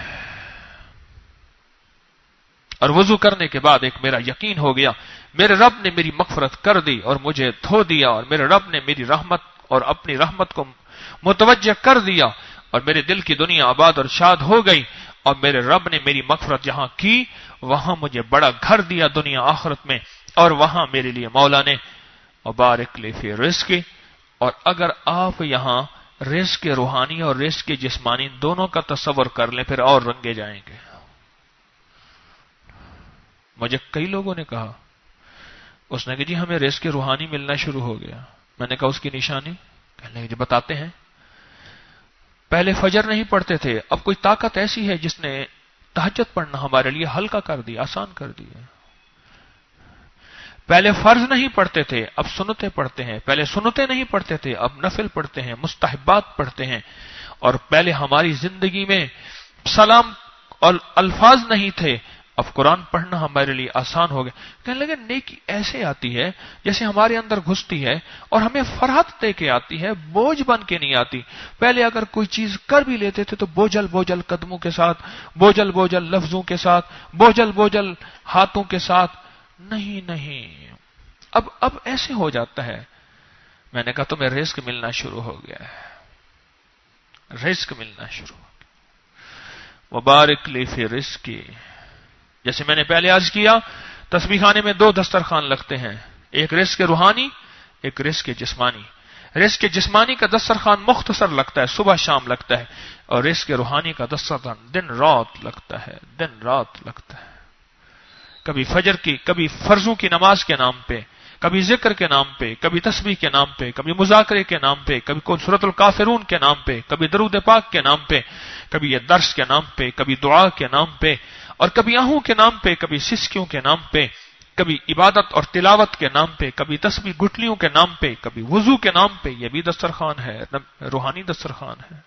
اور وضو کرنے کے بعد ایک میرا یقین ہو گیا میرے رب نے میری مغفرت کر دی اور مجھے دھو دیا، اور میرے رب نے میری رحمت اور اپنی رحمت کو متوجہ کر دیا اور میرے دل کی دنیا آباد اور شاد ہو گئی، اور میرے رب نے میری مغفرت جہاں کی وہاں مجھے بڑا گھر دیا دنیا آخرت میں، اور وہاں میرے لیے مولا نے وبارک لی فی رزق۔ اور اگر آپ یہاں رزق روحانی اور رزق جسمانی دونوں کا تصور کر لیں پھر اور رنگے جائیں گے۔ مجھے کئی لوگوں نے کہا، اس نے کہا جی ہمیں رزق روحانی ملنا شروع ہو گیا۔ میں نے کہا اس کی نشانی؟ کہنے لگے بتاتے ہیں، پہلے فجر نہیں پڑھتے تھے، اب کوئی طاقت ایسی ہے جس نے تہجد پڑھنا ہمارے لیے ہلکا کر دیا، آسان کر دیا۔ پہلے فرض نہیں پڑھتے تھے اب سنتیں پڑھتے ہیں، پہلے سنتیں نہیں پڑھتے تھے اب نفل پڑھتے ہیں، مستحبات پڑھتے ہیں، اور پہلے ہماری زندگی میں سلام اور الفاظ نہیں تھے اب قرآن پڑھنا ہمارے لیے آسان ہو گیا. کہنے لگے نیکی ایسے آتی ہے جیسے ہمارے اندر گھستی ہے اور ہمیں فرحت دے کے آتی ہے, بوجھ بن کے نہیں آتی. پہلے اگر کوئی چیز کر بھی لیتے تھے تو بوجھل بوجھل قدموں کے ساتھ, بوجھل بوجھل لفظوں کے ساتھ, بوجھل بوجھل ہاتھوں کے ساتھ. نہیں, اب ایسے ہو جاتا ہے. میں نے کہا تمہیں رزق ملنا شروع ہو گیا ہے, رزق ملنا شروع ہو گیا. مبارک لی فی رزقی. جیسے میں نے پہلے عرض کیا, تسبیح خانے میں 2 دسترخوان لگتے ہیں, ایک رزق روحانی, ایک رزق جسمانی. رزق جسمانی کا دسترخوان مختصر لگتا ہے, صبح شام لگتا ہے, اور رزق روحانی کا دسترخوان دن رات لگتا ہے, دن رات لگتا ہے. کبھی فجر کی, کبھی فرضوں کی نماز کے نام پہ, کبھی ذکر کے نام پہ, کبھی تسبیح کے نام پہ, کبھی مذاکرے کے نام پہ, کبھی کوئی سورۃ الکافرون کے نام پہ, کبھی درود پاک کے نام پہ, کبھی یہ درس کے نام پہ, کبھی دعا کے نام پہ, اور کبھی آہوں کے نام پہ, کبھی سسکیوں کے نام پہ, کبھی عبادت اور تلاوت کے نام پہ, کبھی تسبیح گٹلیوں کے نام پہ, کبھی وضو کے نام پہ. یہ بھی دسترخوان ہے, روحانی دسترخوان ہے.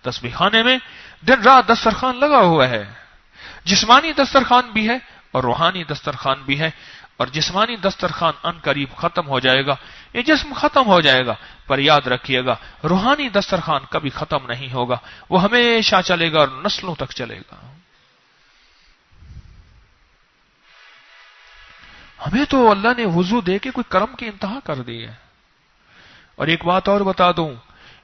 تسبیح خانے میں دن رات دسترخوان لگا ہوا ہے. جسمانی دسترخوان بھی ہے اور روحانی دسترخوان بھی ہے. اور جسمانی دسترخوان ان قریب ختم ہو جائے گا, یہ جسم ختم ہو جائے گا, پر یاد رکھیے گا روحانی دسترخوان کبھی ختم نہیں ہوگا, وہ ہمیشہ چلے گا اور نسلوں تک چلے گا. ہمیں تو اللہ نے وضو دے کے کوئی کرم کی انتہا کر دی ہے. اور ایک بات اور بتا دوں,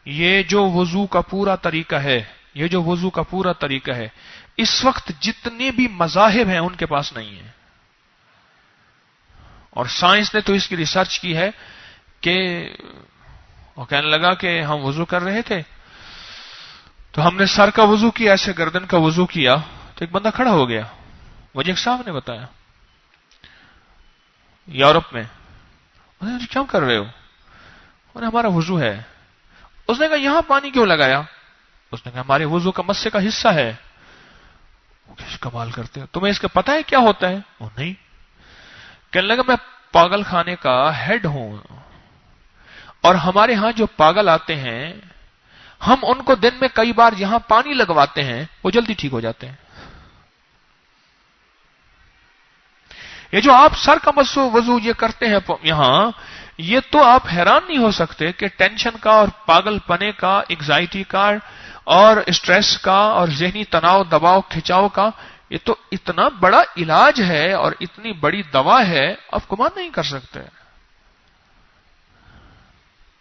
یہ جو وضو کا پورا طریقہ ہے, یہ جو وضو کا پورا طریقہ ہے, اس وقت جتنے بھی مذاہب ہیں ان کے پاس نہیں ہے. اور سائنس نے تو اس کی ریسرچ کی ہے کہ وہ کہنے لگا کہ ہم وضو کر رہے تھے تو ہم نے سر کا وضو کیا, ایسے گردن کا وضو کیا, تو ایک بندہ کھڑا ہو گیا. مجھے ایک صاحب نے بتایا یورپ میں, کیوں کر رہے ہو؟ ہمارا وضو ہے. اس نے کہا یہاں پانی کیوں لگایا؟ اس نے کہا ہمارے وضو کا مسے کا حصہ ہے. کمال کرتے ہو, تمہیں اس کا پتہ ہے کیا ہوتا ہے؟ وہ نہیں. کہنے لگا میں پاگل خانے کا ہیڈ ہوں, اور ہمارے ہاں جو پاگل آتے ہیں ہم ان کو دن میں کئی بار یہاں پانی لگواتے ہیں, وہ جلدی ٹھیک ہو جاتے ہیں. یہ جو آپ سر کا وضو یہ کرتے ہیں یہاں, یہ تو آپ حیران نہیں ہو سکتے کہ ٹینشن کا اور پاگل پنے کا, ایگزائٹی کا اور اسٹریس کا اور ذہنی تناؤ دباؤ کھچاؤ کا, یہ تو اتنا بڑا علاج ہے اور اتنی بڑی دوا ہے, آپ گمان نہیں کر سکتے.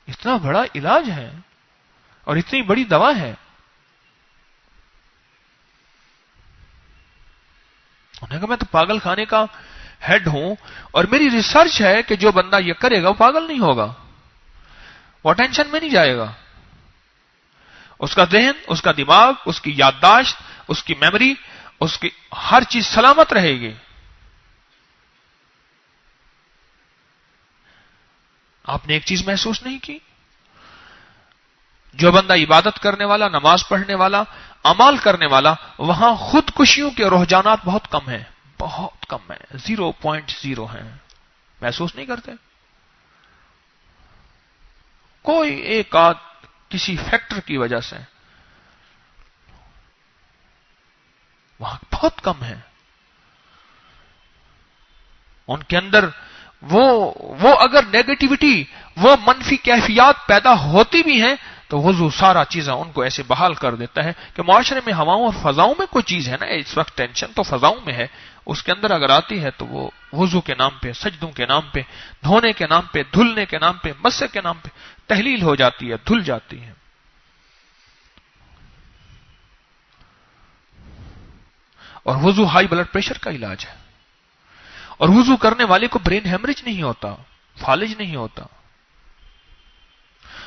اتنا بڑا علاج ہے اور اتنی بڑی دوا ہے. انہوں نے کہا میں تو پاگل خانے کا ہیڈ ہوں اور میری ریسرچ ہے کہ جو بندہ یہ کرے گا وہ پاگل نہیں ہوگا, وہ ٹینشن میں نہیں جائے گا, اس کا ذہن, اس کا دماغ, اس کی یادداشت, اس کی میموری, اس کی ہر چیز سلامت رہے گی. آپ نے ایک چیز محسوس نہیں کی؟ جو بندہ عبادت کرنے والا, نماز پڑھنے والا, عمال کرنے والا, وہاں خودکشیوں کے رجحانات بہت کم ہیں, بہت کم ہے, 0.0 ہیں. محسوس نہیں کرتے؟ کوئی ایک آدھ کسی فیکٹر کی وجہ سے وہاں بہت کم ہے. ان کے اندر وہ اگر نیگیٹیوٹی, وہ منفی کیفیات پیدا ہوتی بھی ہیں تو وضو سارا چیزیں ان کو ایسے بحال کر دیتا ہے کہ معاشرے میں ہواؤں اور فضاؤں میں کوئی چیز ہے نا, اس وقت ٹینشن تو فضاؤں میں ہے, اس کے اندر اگر آتی ہے تو وہ وضو کے نام پہ, سجدوں کے نام پہ, دھونے کے نام پہ, دھلنے کے نام پہ, مسے کے نام پہ تحلیل ہو جاتی ہے, دھل جاتی ہے. اور وضو ہائی بلڈ پریشر کا علاج ہے. اور وضو کرنے والے کو برین ہیمریج نہیں ہوتا, فالج نہیں ہوتا.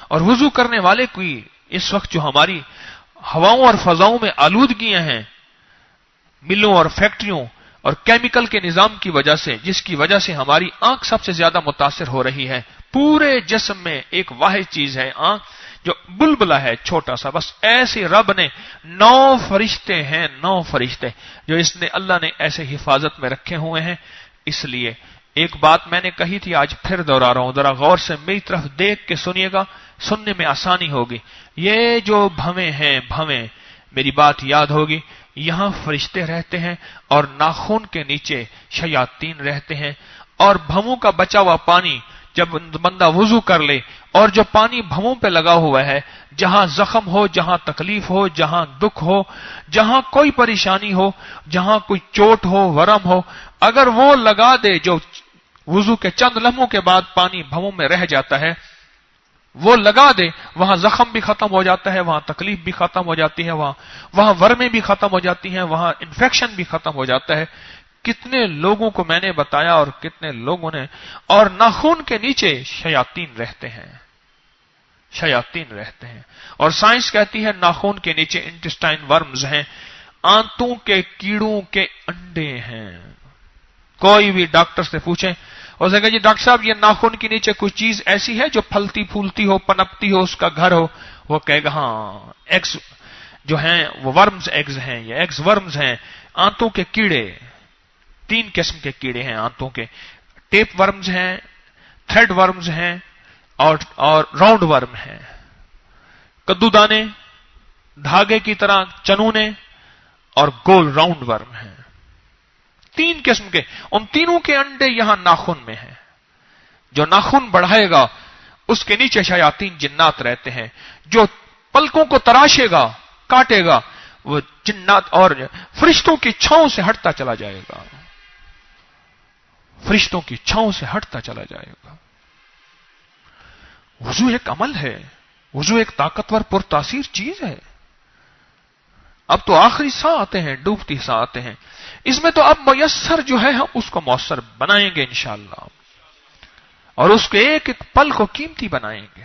اور وضو کرنے والے کی اس وقت جو ہماری ہواؤں اور فضاؤں میں آلودگیاں ہیں, ملوں اور فیکٹریوں اور کیمیکل کے نظام کی وجہ سے, جس کی وجہ سے ہماری آنکھ سب سے زیادہ متاثر ہو رہی ہے. پورے جسم میں ایک واحد چیز ہے آنکھ, جو بلبلا ہے چھوٹا سا, بس ایسے رب نے 9 فرشتے ہیں, 9 فرشتے جو اس نے اللہ نے ایسے حفاظت میں رکھے ہوئے ہیں. اس لیے ایک بات میں نے کہی تھی, آج پھر دوہرا رہا ہوں, ذرا غور سے میری طرف دیکھ کے سنیے گا, سننے میں آسانی ہوگی. یہ جو بھویں ہیں, بھویں, میری بات یاد ہوگی, یہاں فرشتے رہتے ہیں اور ناخن کے نیچے شیاطین رہتے ہیں، اور بھووں کا بچا ہوا پانی جب بندہ وضو کر لے اور جو پانی بھووں پہ لگا ہوا ہے، جہاں زخم ہو، جہاں تکلیف ہو، جہاں دکھ ہو، جہاں کوئی پریشانی ہو، جہاں کوئی چوٹ ہو، ورم ہو، اگر وہ لگا دے، جو وضو کے چند لمحوں کے بعد پانی بھووں میں رہ جاتا ہے، وہ لگا دے، وہاں زخم بھی ختم ہو جاتا ہے، وہاں تکلیف بھی ختم ہو جاتی ہے، وہاں ورمیں بھی ختم ہو جاتی ہیں، وہاں انفیکشن بھی ختم ہو جاتا ہے۔ کتنے لوگوں کو میں نے بتایا اور کتنے لوگوں نے، اور ناخن کے نیچے شیاطین رہتے ہیں، شیاطین رہتے ہیں، اور سائنس کہتی ہے ناخن کے نیچے انٹسٹائن ورمز ہیں، آنتوں کے کیڑوں کے انڈے ہیں۔ کوئی بھی ڈاکٹر سے پوچھیں، اور کہا جی ڈاکٹر صاحب یہ ناخن کے نیچے کوئی چیز ایسی ہے جو پھلتی پھولتی ہو، پنپتی ہو، اس کا گھر ہو؟ وہ کہے گا ہاں، ایگز جو ہیں وہ ورمز ایگز ہیں، یہ ایگز ورمز ہیں، آنتوں کے کیڑے۔ 3 قسم کے کیڑے ہیں آنتوں کے، ٹیپ ورمز ہیں، تھریڈ ورمز ہیں، اور راؤنڈ ورم ہیں، کدو دانے، دھاگے کی طرح چنونے، اور گول راؤنڈ ورم ہیں۔ 3 قسم کے، ان تینوں کے انڈے یہاں ناخن میں ہیں۔ جو ناخن بڑھائے گا اس کے نیچے شیاطین جنات رہتے ہیں، جو پلکوں کو تراشے گا، کاٹے گا، وہ جنات اور فرشتوں کی چھاؤں سے ہٹتا چلا جائے گا، فرشتوں کی چھاؤں سے ہٹتا چلا جائے گا۔ وضو ایک عمل ہے، وضو ایک طاقتور پرتاثیر چیز ہے۔ اب تو آخری سا آتے ہیں، ڈوبتی سا آتے ہیں، اس میں تو اب میسر جو ہے ہم اس کو مؤثر بنائیں گے انشاءاللہ، اور اس کے ایک ایک پل کو قیمتی بنائیں گے،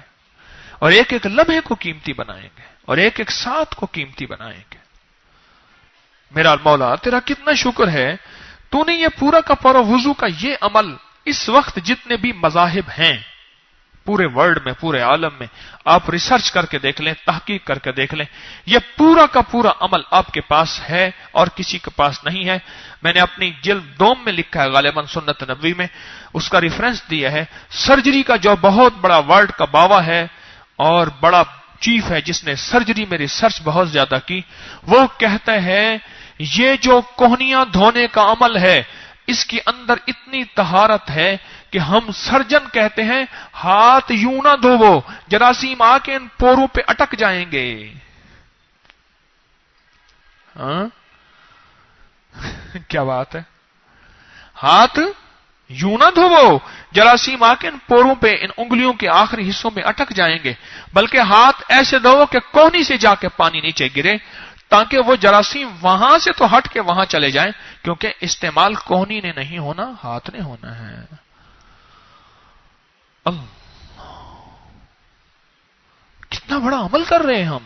اور ایک ایک لمحے کو قیمتی بنائیں گے، اور ایک ایک ساتھ کو قیمتی بنائیں گے۔ میرا مولا تیرا کتنا شکر ہے، تو نے یہ پورا کا پورا وضو کا یہ عمل، اس وقت جتنے بھی مذاہب ہیں پورے ورلڈ میں، پورے عالم میں، آپ ریسرچ کر کے دیکھ لیں، تحقیق کر کے دیکھ لیں، یہ پورا کا پورا عمل آپ کے پاس ہے اور کسی کے پاس نہیں ہے۔ میں نے اپنی جلد 2 میں لکھا ہے، غالباً سنت نبوی میں اس کا ریفرنس دیا ہے۔ سرجری کا جو بہت بڑا ورلڈ کا باوا ہے اور بڑا چیف ہے جس نے سرجری میں ریسرچ بہت زیادہ کی، وہ کہتا ہے یہ جو کوہنیاں دھونے کا عمل ہے، اس کے اندر اتنی طہارت ہے کہ ہم سرجن کہتے ہیں ہاتھ یوں نہ دھوو، جراثیم آ کے ان پوروں پہ اٹک جائیں گے۔ ہاں کیا بات ہے، ہاتھ یوں نہ دھوو، جراثیم آ کے ان پوروں پہ، ان انگلیوں کے آخری حصوں میں اٹک جائیں گے، بلکہ ہاتھ ایسے دھوو کہ کوہنی سے جا کے پانی نیچے گرے، تاکہ وہ جراثیم وہاں سے تو ہٹ کے وہاں چلے جائیں، کیونکہ استعمال کوہنی نے نہیں ہونا، ہاتھ نے ہونا ہے۔ اللہ، کتنا بڑا عمل کر رہے ہیں ہم،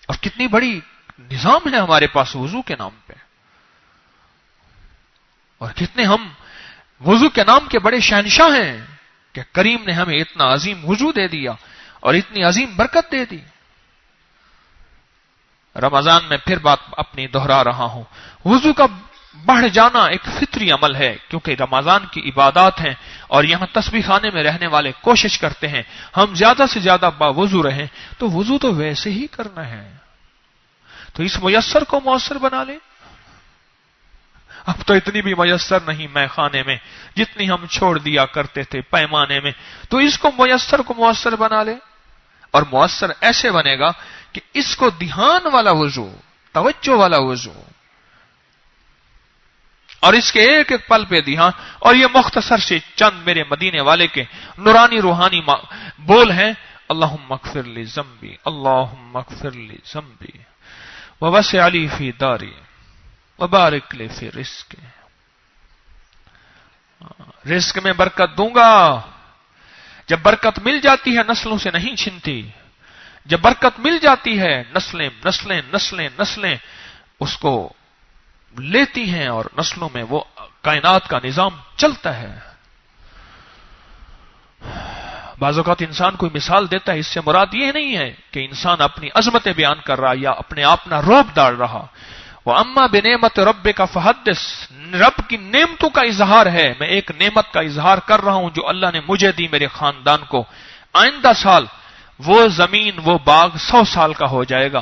اور کتنی بڑی نظام ہے ہمارے پاس وضو کے نام پہ، اور کتنے ہم وضو کے نام کے بڑے شہنشاہ ہیں کہ کریم نے ہمیں اتنا عظیم وضو دے دیا اور اتنی عظیم برکت دے دی۔ رمضان میں پھر بات اپنی دہرا رہا ہوں، وضو کا بڑھ جانا ایک فطری عمل ہے، کیونکہ رمضان کی عبادات ہیں اور یہاں تسبیح خانے میں رہنے والے کوشش کرتے ہیں ہم زیادہ سے زیادہ باوضو رہیں، تو وضو تو ویسے ہی کرنا ہے، تو اس میسر کو مؤثر بنا لیں۔ اب تو اتنی بھی میسر نہیں میں خانے میں جتنی ہم چھوڑ دیا کرتے تھے پیمانے میں، تو اس کو میسر کو مؤثر بنا لیں، اور مؤثر ایسے بنے گا کہ اس کو دھیان والا وضو، توجہ والا وضو، اور اس کے ایک ایک پل پہ دھیان، اور یہ مختصر سے چند میرے مدینے والے کے نورانی روحانی بول ہیں، اللہم اغفر لی ذنبی، اللہم اغفر لی ذنبی ووسع لی فی داری وبارک لی فی رزقی۔ رزق میں برکت دوں گا، جب برکت مل جاتی ہے نسلوں سے نہیں چھنتی، جب برکت مل جاتی ہے نسلیں نسلیں نسلیں نسلیں اس کو لیتی ہیں، اور نسلوں میں وہ کائنات کا نظام چلتا ہے۔ بعض اوقات انسان کوئی مثال دیتا ہے، اس سے مراد یہ نہیں ہے کہ انسان اپنی عظمتیں بیان کر رہا یا اپنے آپ نہ روب ڈال رہا۔ وَأَمَّا بِنِعْمَةِ رَبِّكَ فَحَدِّثْ، رب کی نعمتوں کا اظہار ہے، میں ایک نعمت کا اظہار کر رہا ہوں جو اللہ نے مجھے دی، میرے خاندان کو۔ آئندہ سال وہ زمین، وہ باغ 100 سال کا ہو جائے گا،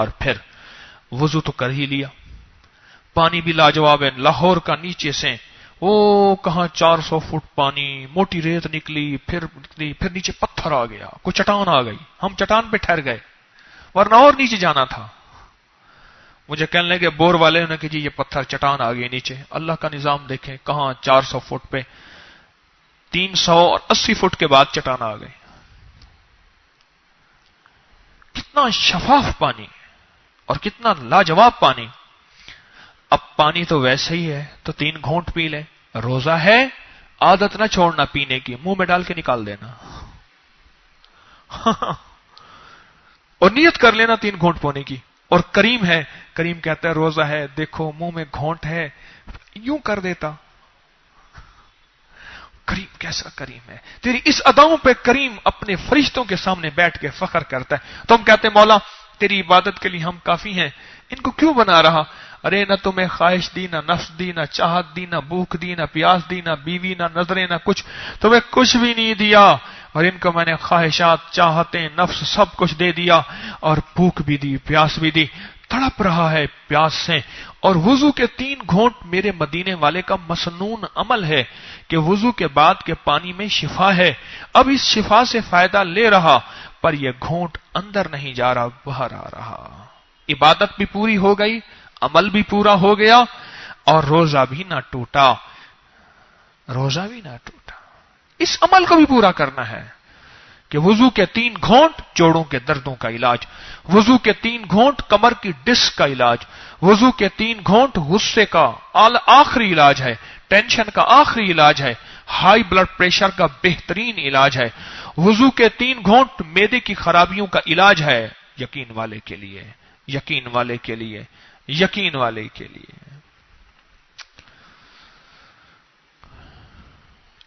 اور پھر وضو تو کر ہی لیا، پانی بھی لاجواب ہے، لاہور کا نیچے سے وہ کہاں 400 فٹ پانی، موٹی ریت نکلی، پھر نیچے پتھر آ گیا، کوئی چٹان آ گئی، ہم چٹان پہ ٹھہر گئے، ورنہ اور نیچے جانا تھا۔ مجھے کہنے لگے بور والے نے کہ جی یہ پتھر چٹان آ گئی نیچے۔ اللہ کا نظام دیکھیں، کہاں 400 فٹ پہ 380 فٹ کے بعد چٹان آ گئی۔ کتنا شفاف پانی اور کتنا لاجواب پانی۔ اب پانی تو ویسے ہی ہے تو 3 گھونٹ پی لیں، روزہ ہے عادت نہ چھوڑنا پینے کی، منہ میں ڈال کے نکال دینا اور نیت کر لینا 3 گھونٹ پونے کی۔ اور کریم ہے، کریم کہتا ہے روزہ ہے، دیکھو منہ میں گھونٹ ہے، یوں کر دیتا۔ کریم کیسا کریم ہے، تیری اس اداؤں پہ کریم اپنے فرشتوں کے سامنے بیٹھ کے فخر کرتا ہے۔ تو ہم کہتے ہیں مولا تیری عبادت کے لیے ہم کافی ہیں، ان کو کیوں بنا رہا؟ ارے نہ تمہیں خواہش دی، نہ نفس دی، نہ چاہت دی، نہ بھوک دی، نہ پیاس دی، نہ بیوی، نہ نظریں، نہ کچھ، تمہیں کچھ بھی نہیں دیا، اور ان کو میں نے خواہشات، چاہتیں، نفس سب کچھ دے دیا، اور بھوک بھی دی، پیاس بھی دی، تڑپ رہا ہے پیاس سے۔ اور وضو کے 3 گھونٹ میرے مدینے والے کا مسنون عمل ہے کہ وضو کے بعد کے پانی میں شفا ہے، اب اس شفا سے فائدہ لے رہا، پر یہ گھونٹ اندر نہیں جا رہا، باہر آ رہا۔ عبادت بھی پوری ہو گئی، عمل بھی پورا ہو گیا، اور روزہ بھی نہ ٹوٹا، روزہ بھی نہ ٹوٹا۔ اس عمل کو بھی پورا کرنا ہے کہ وضو کے 3 گھونٹ جوڑوں کے دردوں کا علاج، وضو کے 3 گھونٹ کمر کی ڈسک کا علاج، وضو کے 3 گھونٹ غصے کا آخری علاج ہے، ٹینشن کا آخری علاج ہے، ہائی بلڈ پریشر کا بہترین علاج ہے، وضو کے 3 گھونٹ معدے کی خرابیوں کا علاج ہے، یقین والے کے لیے، یقین والے کے لیے، یقین والے کے لیے۔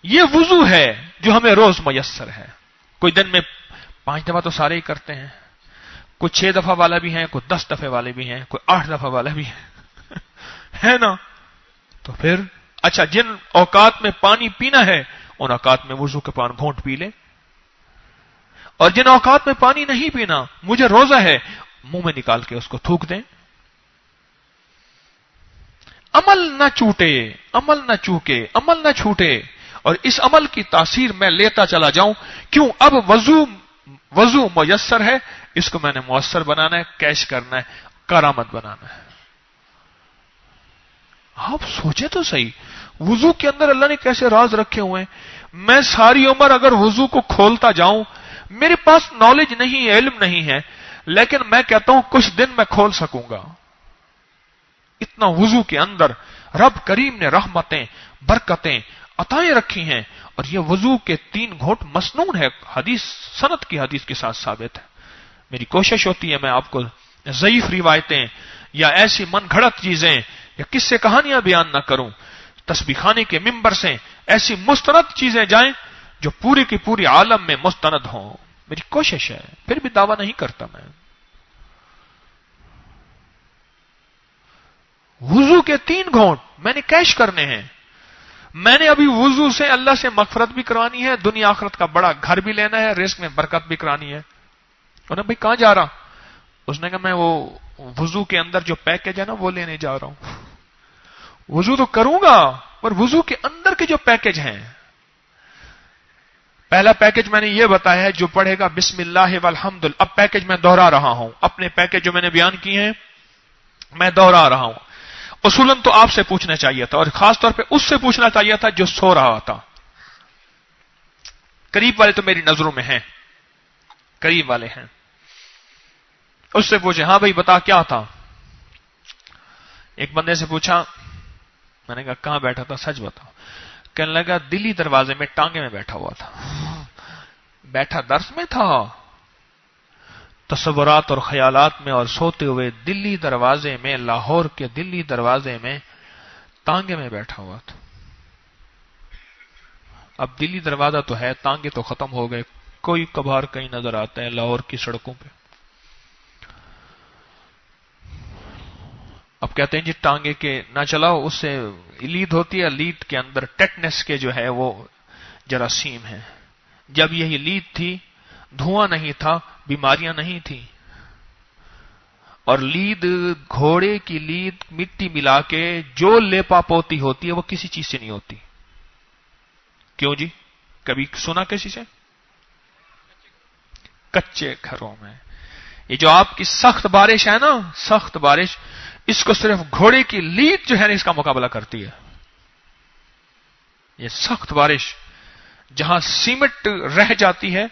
یہ وضو ہے جو ہمیں روز میسر ہے۔ کوئی دن میں 5 دفعہ تو سارے ہی کرتے ہیں، کوئی 6 دفعہ والا بھی ہیں، کوئی 10 دفعہ والے بھی ہیں، کوئی 8 دفعہ والا بھی ہے نا؟ تو پھر اچھا، جن اوقات میں پانی پینا ہے ان اوقات میں وضو کے 5 گھونٹ پی لیں، اور جن اوقات میں پانی نہیں پینا، مجھے روزہ ہے، منہ میں نکال کے اس کو تھوک دیں۔ عمل نہ چوٹے، عمل نہ چوکے، عمل نہ چھوٹے، اور اس عمل کی تاثیر میں لیتا چلا جاؤں۔ کیوں؟ اب وضو میسر ہے، اس کو میں نے مؤثر بنانا ہے، کیش کرنا ہے، کارآمد بنانا ہے۔ آپ سوچیں تو صحیح، وضو کے اندر اللہ نے کیسے راز رکھے ہوئے ہیں۔ میں ساری عمر اگر وضو کو کھولتا جاؤں، میرے پاس نالج نہیں ہے، علم نہیں ہے، لیکن میں کہتا ہوں کچھ دن میں کھول سکوں گا۔ اتنا وضو کے اندر رب کریم نے رحمتیں، برکتیں، عطائیں رکھی ہیں، اور یہ وضو کے 3 گھونٹ مسنون ہے، حدیث سند کی حدیث کے ساتھ ثابت ہے۔ میری کوشش ہوتی ہے میں آپ کو ضعیف روایتیں یا ایسی من گھڑت چیزیں یا قصے کہانیاں بیان نہ کروں، تسبیح خانے کے ممبر سے ایسی مستند چیزیں جائیں جو پوری کی پوری عالم میں مستند ہوں، میری کوشش ہے، پھر بھی دعویٰ نہیں کرتا میں۔ وضو کے 3 گھونٹ میں نے کیش کرنے ہیں، میں نے ابھی وضو سے اللہ سے مغفرت بھی کرانی ہے، دنیا آخرت کا بڑا گھر بھی لینا ہے، رزق میں برکت بھی کرانی ہے۔ انہوں نے بھائی کہاں جا رہا؟ اس نے کہا میں وہ وضو کے اندر جو پیکج ہے نا وہ لینے جا رہا ہوں۔ وضو تو کروں گا، پر وضو کے اندر کے جو پیکج ہیں، پہلا پیکج میں نے یہ بتایا ہے جو پڑھے گا بسم اللہ والحمد للہ۔ اب پیکج میں دوہرا رہا ہوں، اپنے پیکج جو میں نے بیان کیے ہیں میں دوہرا رہا ہوں۔ اصولاً تو آپ سے پوچھنا چاہیے تھا، اور خاص طور پہ اس سے پوچھنا چاہیے تھا جو سو رہا تھا۔ قریب والے تو میری نظروں میں ہیں، قریب والے ہیں، اس سے پوچھے ہاں بھائی بتا کیا تھا۔ ایک بندے سے پوچھا، میں نے کہا کہاں بیٹھا تھا، سچ بتاؤ۔ کہنے لگا دلی دروازے میں ٹانگے میں بیٹھا ہوا تھا۔ بیٹھا درس میں تھا، تصورات اور خیالات میں، اور سوتے ہوئے دلی دروازے میں، لاہور کے دلی دروازے میں تانگے میں بیٹھا ہوا تھا۔ اب دلی دروازہ تو ہے، تانگے تو ختم ہو گئے، کوئی کبھار کہیں نظر آتا ہے لاہور کی سڑکوں پہ۔ اب کہتے ہیں جی ٹانگے کے نہ چلاؤ، اس سے لید ہوتی ہے، لید کے اندر ٹیٹنس کے جو ہے وہ جراثیم ہیں۔ جب یہی لید تھی، دھواں نہیں تھا، بیماریاں نہیں تھی، اور لید، گھوڑے کی لید مٹی ملا کے جو لیپا پوتی ہوتی ہے وہ کسی چیز سے نہیں ہوتی. کیوں جی؟ کبھی سنا کسی سے؟ کچے گھروں میں. یہ جو آپ کی سخت بارش ہے نا، سخت بارش، اس کو صرف گھوڑے کی لید جو ہے نا اس کا مقابلہ کرتی ہے. یہ سخت بارش جہاں سیمنٹ رہ جاتی ہے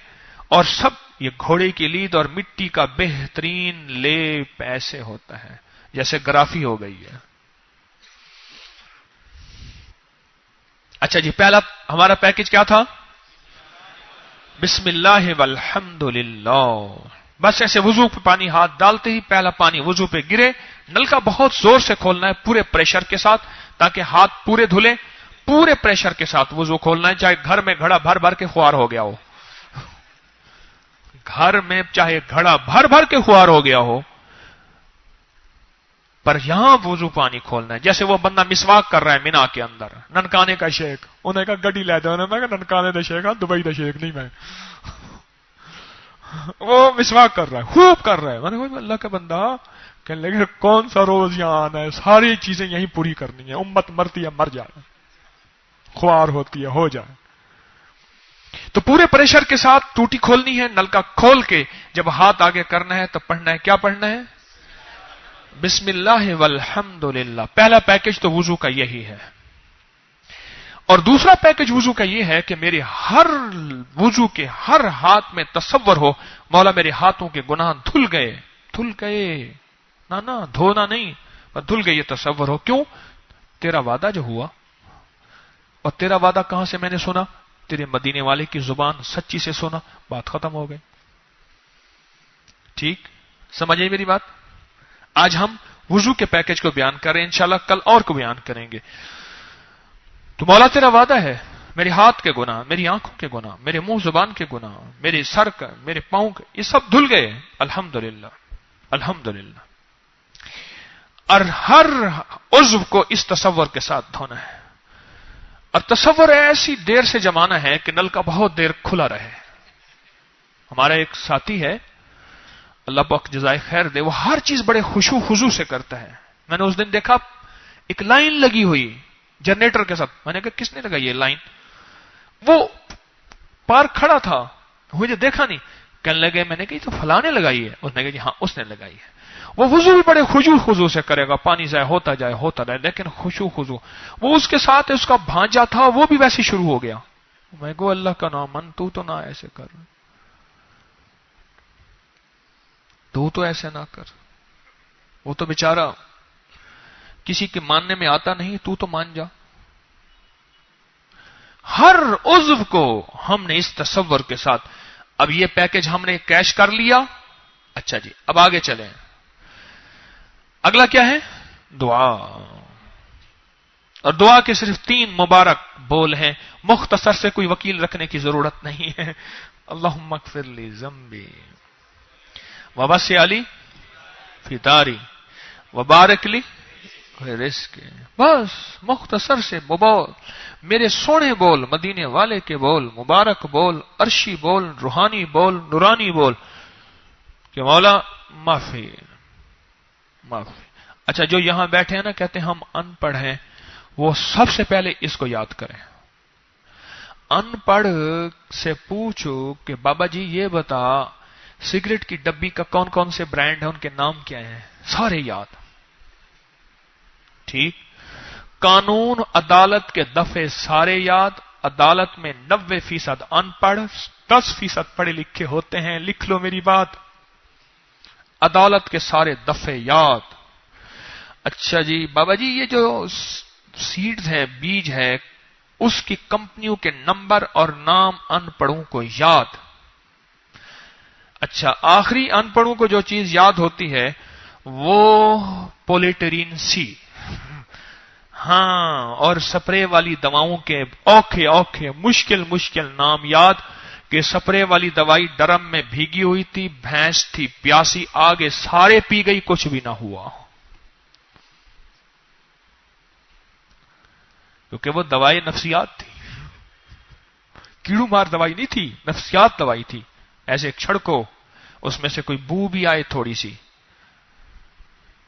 اور سب یہ گھوڑے کی لید اور مٹی کا بہترین لیپ ایسے ہوتا ہے جیسے گرافی ہو گئی ہے. اچھا جی، پہلا ہمارا پیکج کیا تھا؟ بسم اللہ والحمد للہ. بس ایسے وضو پہ پانی ہاتھ ڈالتے ہی پہلا پانی وضو پہ گرے، نل کا بہت زور سے کھولنا ہے پورے پریشر کے ساتھ تاکہ ہاتھ پورے دھلے. پورے پریشر کے ساتھ وضو کھولنا ہے، چاہے گھر میں گھڑا بھر بھر کے خوار ہو گیا ہو. گھر میں چاہے گھڑا بھر بھر کے خوار ہو گیا ہو، پر یہاں وضو پانی کھولنا ہے. جیسے وہ بندہ مسواک کر رہا ہے مینا کے اندر، ننکانے کا شیخ، انہیں کہا گڈی لے جاؤ، میں کہا ننکانے دا شیخ، دبئی دا شیخ نہیں میں. وہ مسواک کر رہا ہے، خوب کر رہا ہے. میں نے کہا اللہ کا بندہ، کہنے لگے کون سا روز یہاں آنا ہے، ساری چیزیں یہیں پوری کرنی ہے، امت مرتی ہے مر جائے، خوار ہوتی ہے ہو جائے. تو پورے پریشر کے ساتھ ٹوٹی کھولنی ہے، نل کا کھول کے جب ہاتھ آگے کرنا ہے تو پڑھنا ہے. کیا پڑھنا ہے؟ بسم اللہ والحمد للہ. پہلا پیکج تو وضو کا یہی ہے. اور دوسرا پیکج وضو کا یہ ہے کہ میرے ہر وضو کے ہر ہاتھ میں تصور ہو، مولا میرے ہاتھوں کے گناہ دھل گئے، دھل گئے، نہ دھونا نہیں، پر دھل گئے، یہ تصور ہو. کیوں؟ تیرا وعدہ جو ہوا، اور تیرا وعدہ کہاں سے میں نے سنا؟ تیرے مدینے والے کی زبان سچی سے سنا. بات ختم ہو گئی. ٹھیک سمجھیں میری بات؟ آج ہم وضو کے پیکج کو بیان کریں، انشاءاللہ کل اور کو بیان کریں گے. تو مولا تیرا وعدہ ہے، میرے ہاتھ کے گناہ، میری آنکھوں کے گناہ، میرے منہ زبان کے گناہ، میرے سر کا، میرے پاؤں کا، یہ سب دھل گئے. الحمدللہ الحمدللہ. اور ہر عضو کو اس تصور کے ساتھ دھونا ہے. اور تصور ایسی دیر سے جمانا ہے کہ نل کا بہت دیر کھلا رہے. ہمارا ایک ساتھی ہے، اللہ پاک جزائے خیر دے، وہ ہر چیز بڑے خشوع خضوع سے کرتا ہے. میں نے اس دن دیکھا ایک لائن لگی ہوئی جنریٹر کے ساتھ. میں نے کہا کس نے لگائی یہ لائن؟ وہ پار کھڑا تھا، مجھے دیکھا نہیں، کہنے لگے میں نے کہا یہ تو فلاں نے لگائی ہے. اس نے کہا جی ہاں اس نے لگائی ہے. وہ وضو بھی بڑے خشوع خضوع سے کرے گا، پانی ضائع ہوتا جائے ہوتا رہے، لیکن خشوع خضوع. وہ اس کے ساتھ اس کا بھانجا تھا، وہ بھی ویسے شروع ہو گیا. میں کہا اللہ کا نام من، تو نہ ایسے کر، تو ایسے نہ کر. وہ تو بیچارہ کسی کے ماننے میں آتا نہیں، تو مان جا. ہر عضو کو ہم نے اس تصور کے ساتھ، اب یہ پیکج ہم نے کیش کر لیا. اچھا جی اب آگے چلیں. اگلا کیا ہے؟ دعا. اور دعا کے صرف 3 مبارک بول ہیں، مختصر سے، کوئی وکیل رکھنے کی ضرورت نہیں ہے. اللہم اغفر لی ذنبی ووسع لی فی داری وبارک لی فی رزقی. بس مختصر سے بول، میرے سونے بول، مدینے والے کے بول، مبارک بول، عرشی بول، روحانی بول، نورانی بول کہ مولا معافی معافی. اچھا جو یہاں بیٹھے ہیں نا کہتے ہیں ہم ان پڑھ ہیں، وہ سب سے پہلے اس کو یاد کریں. ان پڑھ سے پوچھو کہ بابا جی یہ بتا سگریٹ کی ڈبی کا کون کون سے برانڈ ہیں، ان کے نام کیا ہیں، سارے یاد. ٹھیک. قانون عدالت کے دفعے سارے یاد. عدالت میں 90% ان پڑھ، 10% پڑھے لکھے ہوتے ہیں. لکھ لو میری بات. عدالت کے سارے دفعے یاد. اچھا جی بابا جی یہ جو سیڈز ہیں، بیج ہے، اس کی کمپنیوں کے نمبر اور نام ان پڑھوں کو یاد. اچھا آخری ان پڑھوں کو جو چیز یاد ہوتی ہے وہ پولیٹرین سی. ہاں اور سپرے والی دواؤں کے اوکھے اوکھے مشکل نام یاد کہ سپرے والی دوائی ڈرم میں بھیگی ہوئی تھی، بھینس تھی پیاسی، آگے سارے پی گئی، کچھ بھی نہ ہوا، کیونکہ وہ دوائی نفسیات تھی، کیڑو مار دوائی نہیں تھی، نفسیات دوائی تھی. ایسے چھڑکو اس میں سے کوئی بو بھی آئے تھوڑی سی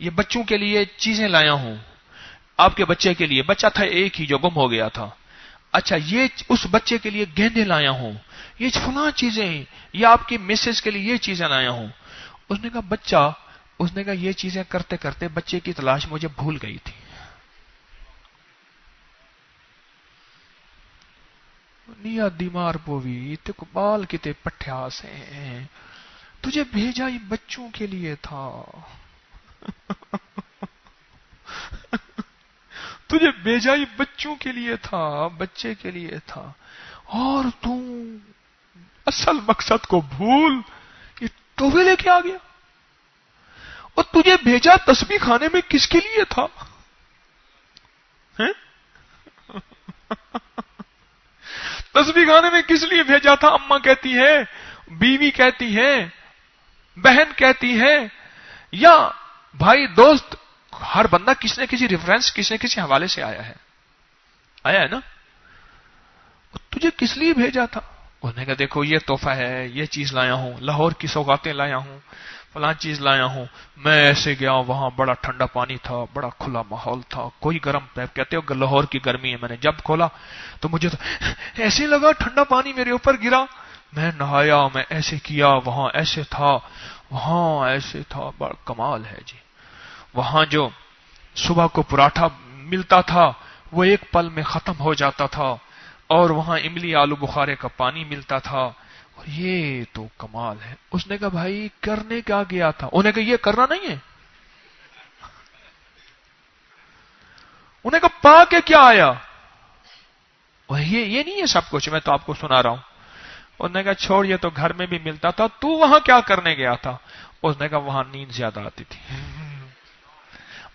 یہ بچوں کے لیے چیزیں لایا ہوں، آپ کے بچے کے لیے، بچہ تھا ایک ہی جو گم ہو گیا تھا، اچھا یہ اس بچے کے لیے گیندے لایا ہوں، یہ فلاں چیزیں، یہ آپ کی مسز کے لیے یہ چیزیں لایا ہوں۔ اس نے کہا بچہ، اس نے کہا یہ چیزیں کرتے کرتے بچے کی تلاش مجھے بھول گئی تھی۔ نیا دیمار پوی تک بال کتے پٹھیا سے، تجھے بھیجا یہ بچوں کے لیے تھا، تجھے بھیجا یہ بچوں کے لیے تھا، بچے کے لیے تھا، اور تم اصل مقصد کو بھول یہ توبے لے کے آ گیا۔ اور تجھے بھیجا تسبیح خانے میں کس کے لیے تھا؟ تسبیح خانے میں کس لیے بھیجا تھا؟ اماں کہتی ہے، بیوی کہتی ہے، بہن کہتی ہے، یا بھائی دوست، ہر بندہ کسی نہ کسی ریفرنس، کسی نہ کسی حوالے سے آیا ہے نا؟ تجھے کس لیے بھیجا تھا؟ انہوں نے کہا دیکھو یہ تحفہ ہے، یہ چیز لایا ہوں، لاہور کی سوغاتیں لایا ہوں، فلاں چیز لایا ہوں۔ میں ایسے گیا، وہاں بڑا ٹھنڈا پانی تھا، بڑا کھلا ماحول تھا، کوئی گرم، کہتے ہو لاہور کی گرمی ہے، میں نے جب کھولا تو مجھے تو ایسے لگا ٹھنڈا پانی میرے اوپر گرا، میں نہایا، میں ایسے کیا، وہاں ایسے تھا، وہاں ایسے تھا، بڑا کمال ہے جی۔ وہاں جو صبح کو پراٹھا ملتا تھا وہ ایک پل میں ختم ہو جاتا تھا، اور وہاں املی آلو بخارے کا پانی ملتا تھا، اور یہ تو کمال ہے۔ اس نے کہا بھائی کرنے کیا گیا تھا؟ انہیں کہا یہ کرنا نہیں ہے۔ انہیں کہا پا کے کیا آیا؟ یہ نہیں ہے سب کچھ، میں تو آپ کو سنا رہا ہوں۔ انہوں نے کہا چھوڑ، یہ تو گھر میں بھی ملتا تھا، تو وہاں کیا کرنے گیا تھا؟ اس نے کہا وہاں نیند زیادہ آتی تھی،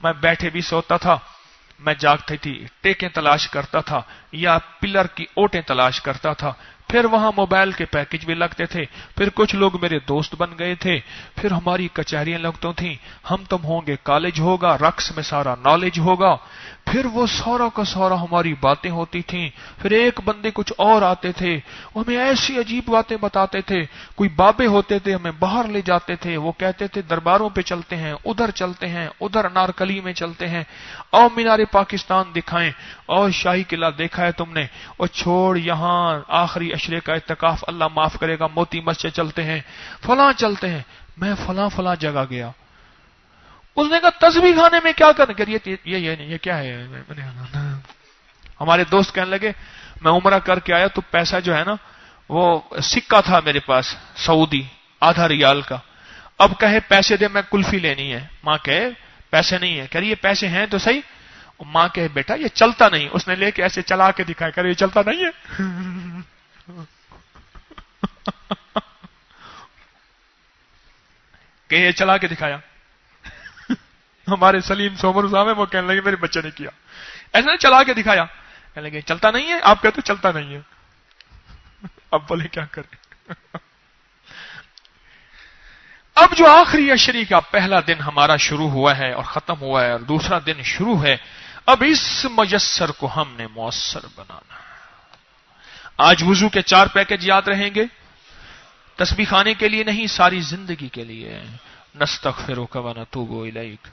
میں بیٹھے بھی سوتا تھا، میں جاگتی تھی، ٹیکیں تلاش کرتا تھا یا پلر کی اوٹیں تلاش کرتا تھا، پھر وہاں موبائل کے پیکج بھی لگتے تھے، پھر کچھ لوگ میرے دوست بن گئے تھے، پھر ہماری کچہریاں لگتی تھیں، ہم تم ہوں گے، کالج ہوگا، رقص میں سارا نالج ہوگا، پھر وہ سارا کا سارا ہماری باتیں ہوتی تھیں، پھر ایک بندے کچھ اور آتے تھے، وہ ہمیں ایسی عجیب باتیں بتاتے تھے، کوئی بابے ہوتے تھے ہمیں باہر لے جاتے تھے، وہ کہتے تھے درباروں پہ چلتے ہیں، ادھر چلتے ہیں، ادھر انارکلی میں چلتے ہیں، اور مینار پاکستان دکھائیں، اور شاہی قلعہ دیکھا ہے تم نے، اور چھوڑ یہاں آخری عشرے کا اعتکاف اللہ معاف کرے گا، موتی مسجد چلتے ہیں، فلاں چلتے ہیں، میں فلاں جگہ گیا۔ اس نے کہا تسبیح خانے میں کیا کرنے کے یہ کیا ہے؟ ہمارے دوست کہنے لگے میں عمرہ کر کے آیا تو پیسہ جو ہے نا وہ سکہ تھا میرے پاس سعودی آدھا ریال کا، اب کہے پیسے دے میں کلفی لینی ہے، ماں کہے پیسے نہیں ہے، کہہ رہی یہ پیسے ہیں تو صحیح، ماں کہے بیٹا یہ چلتا نہیں، اس نے لے کے ایسے چلا کے دکھایا، کہہ رہی یہ چلتا نہیں ہے۔ کہ یہ چلا کے دکھایا، ہمارے سلیم سومر صاحب ہیں، وہ کہنے لگے میرے بچے نے کیا، ایسا نہیں چلا کے دکھایا، کہنے لگے چلتا نہیں ہے، آپ کہتے چلتا نہیں ہے، اب بولے کیا کریں۔ اب جو آخری عشری کا پہلا دن ہمارا شروع ہوا ہے اور ختم ہوا ہے، اور دوسرا دن شروع ہے، اب اس میسر کو ہم نے مؤثر بنانا ہے۔ آج وضو کے 4 پیکج یاد رہیں گے، تسبیح خانے کے لیے نہیں، ساری زندگی کے لیے۔ نستغفرک ونتوب الیک،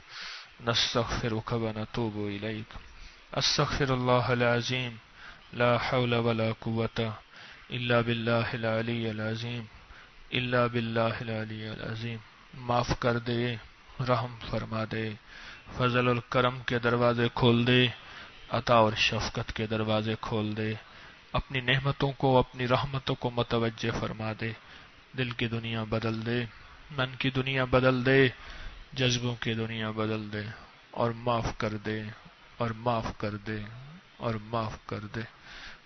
نستغفرک ونتوب الیک، استغفر اللہ العظیم، لا حول ولا قوت الا باللہ العلی العظیم، الا باللہ العلی العظیم۔ معاف کر دے، رحم فرما دے، فضل الکرم کے دروازے کھول دے، عطا اور شفقت کے دروازے کھول دے، اپنی نعمتوں کو، اپنی رحمتوں کو متوجہ فرما دے، دل کی دنیا بدل دے، من کی دنیا بدل دے، جذبوں کی دنیا بدل دے، اور معاف کر دے، اور معاف کر دے، اور معاف کر دے۔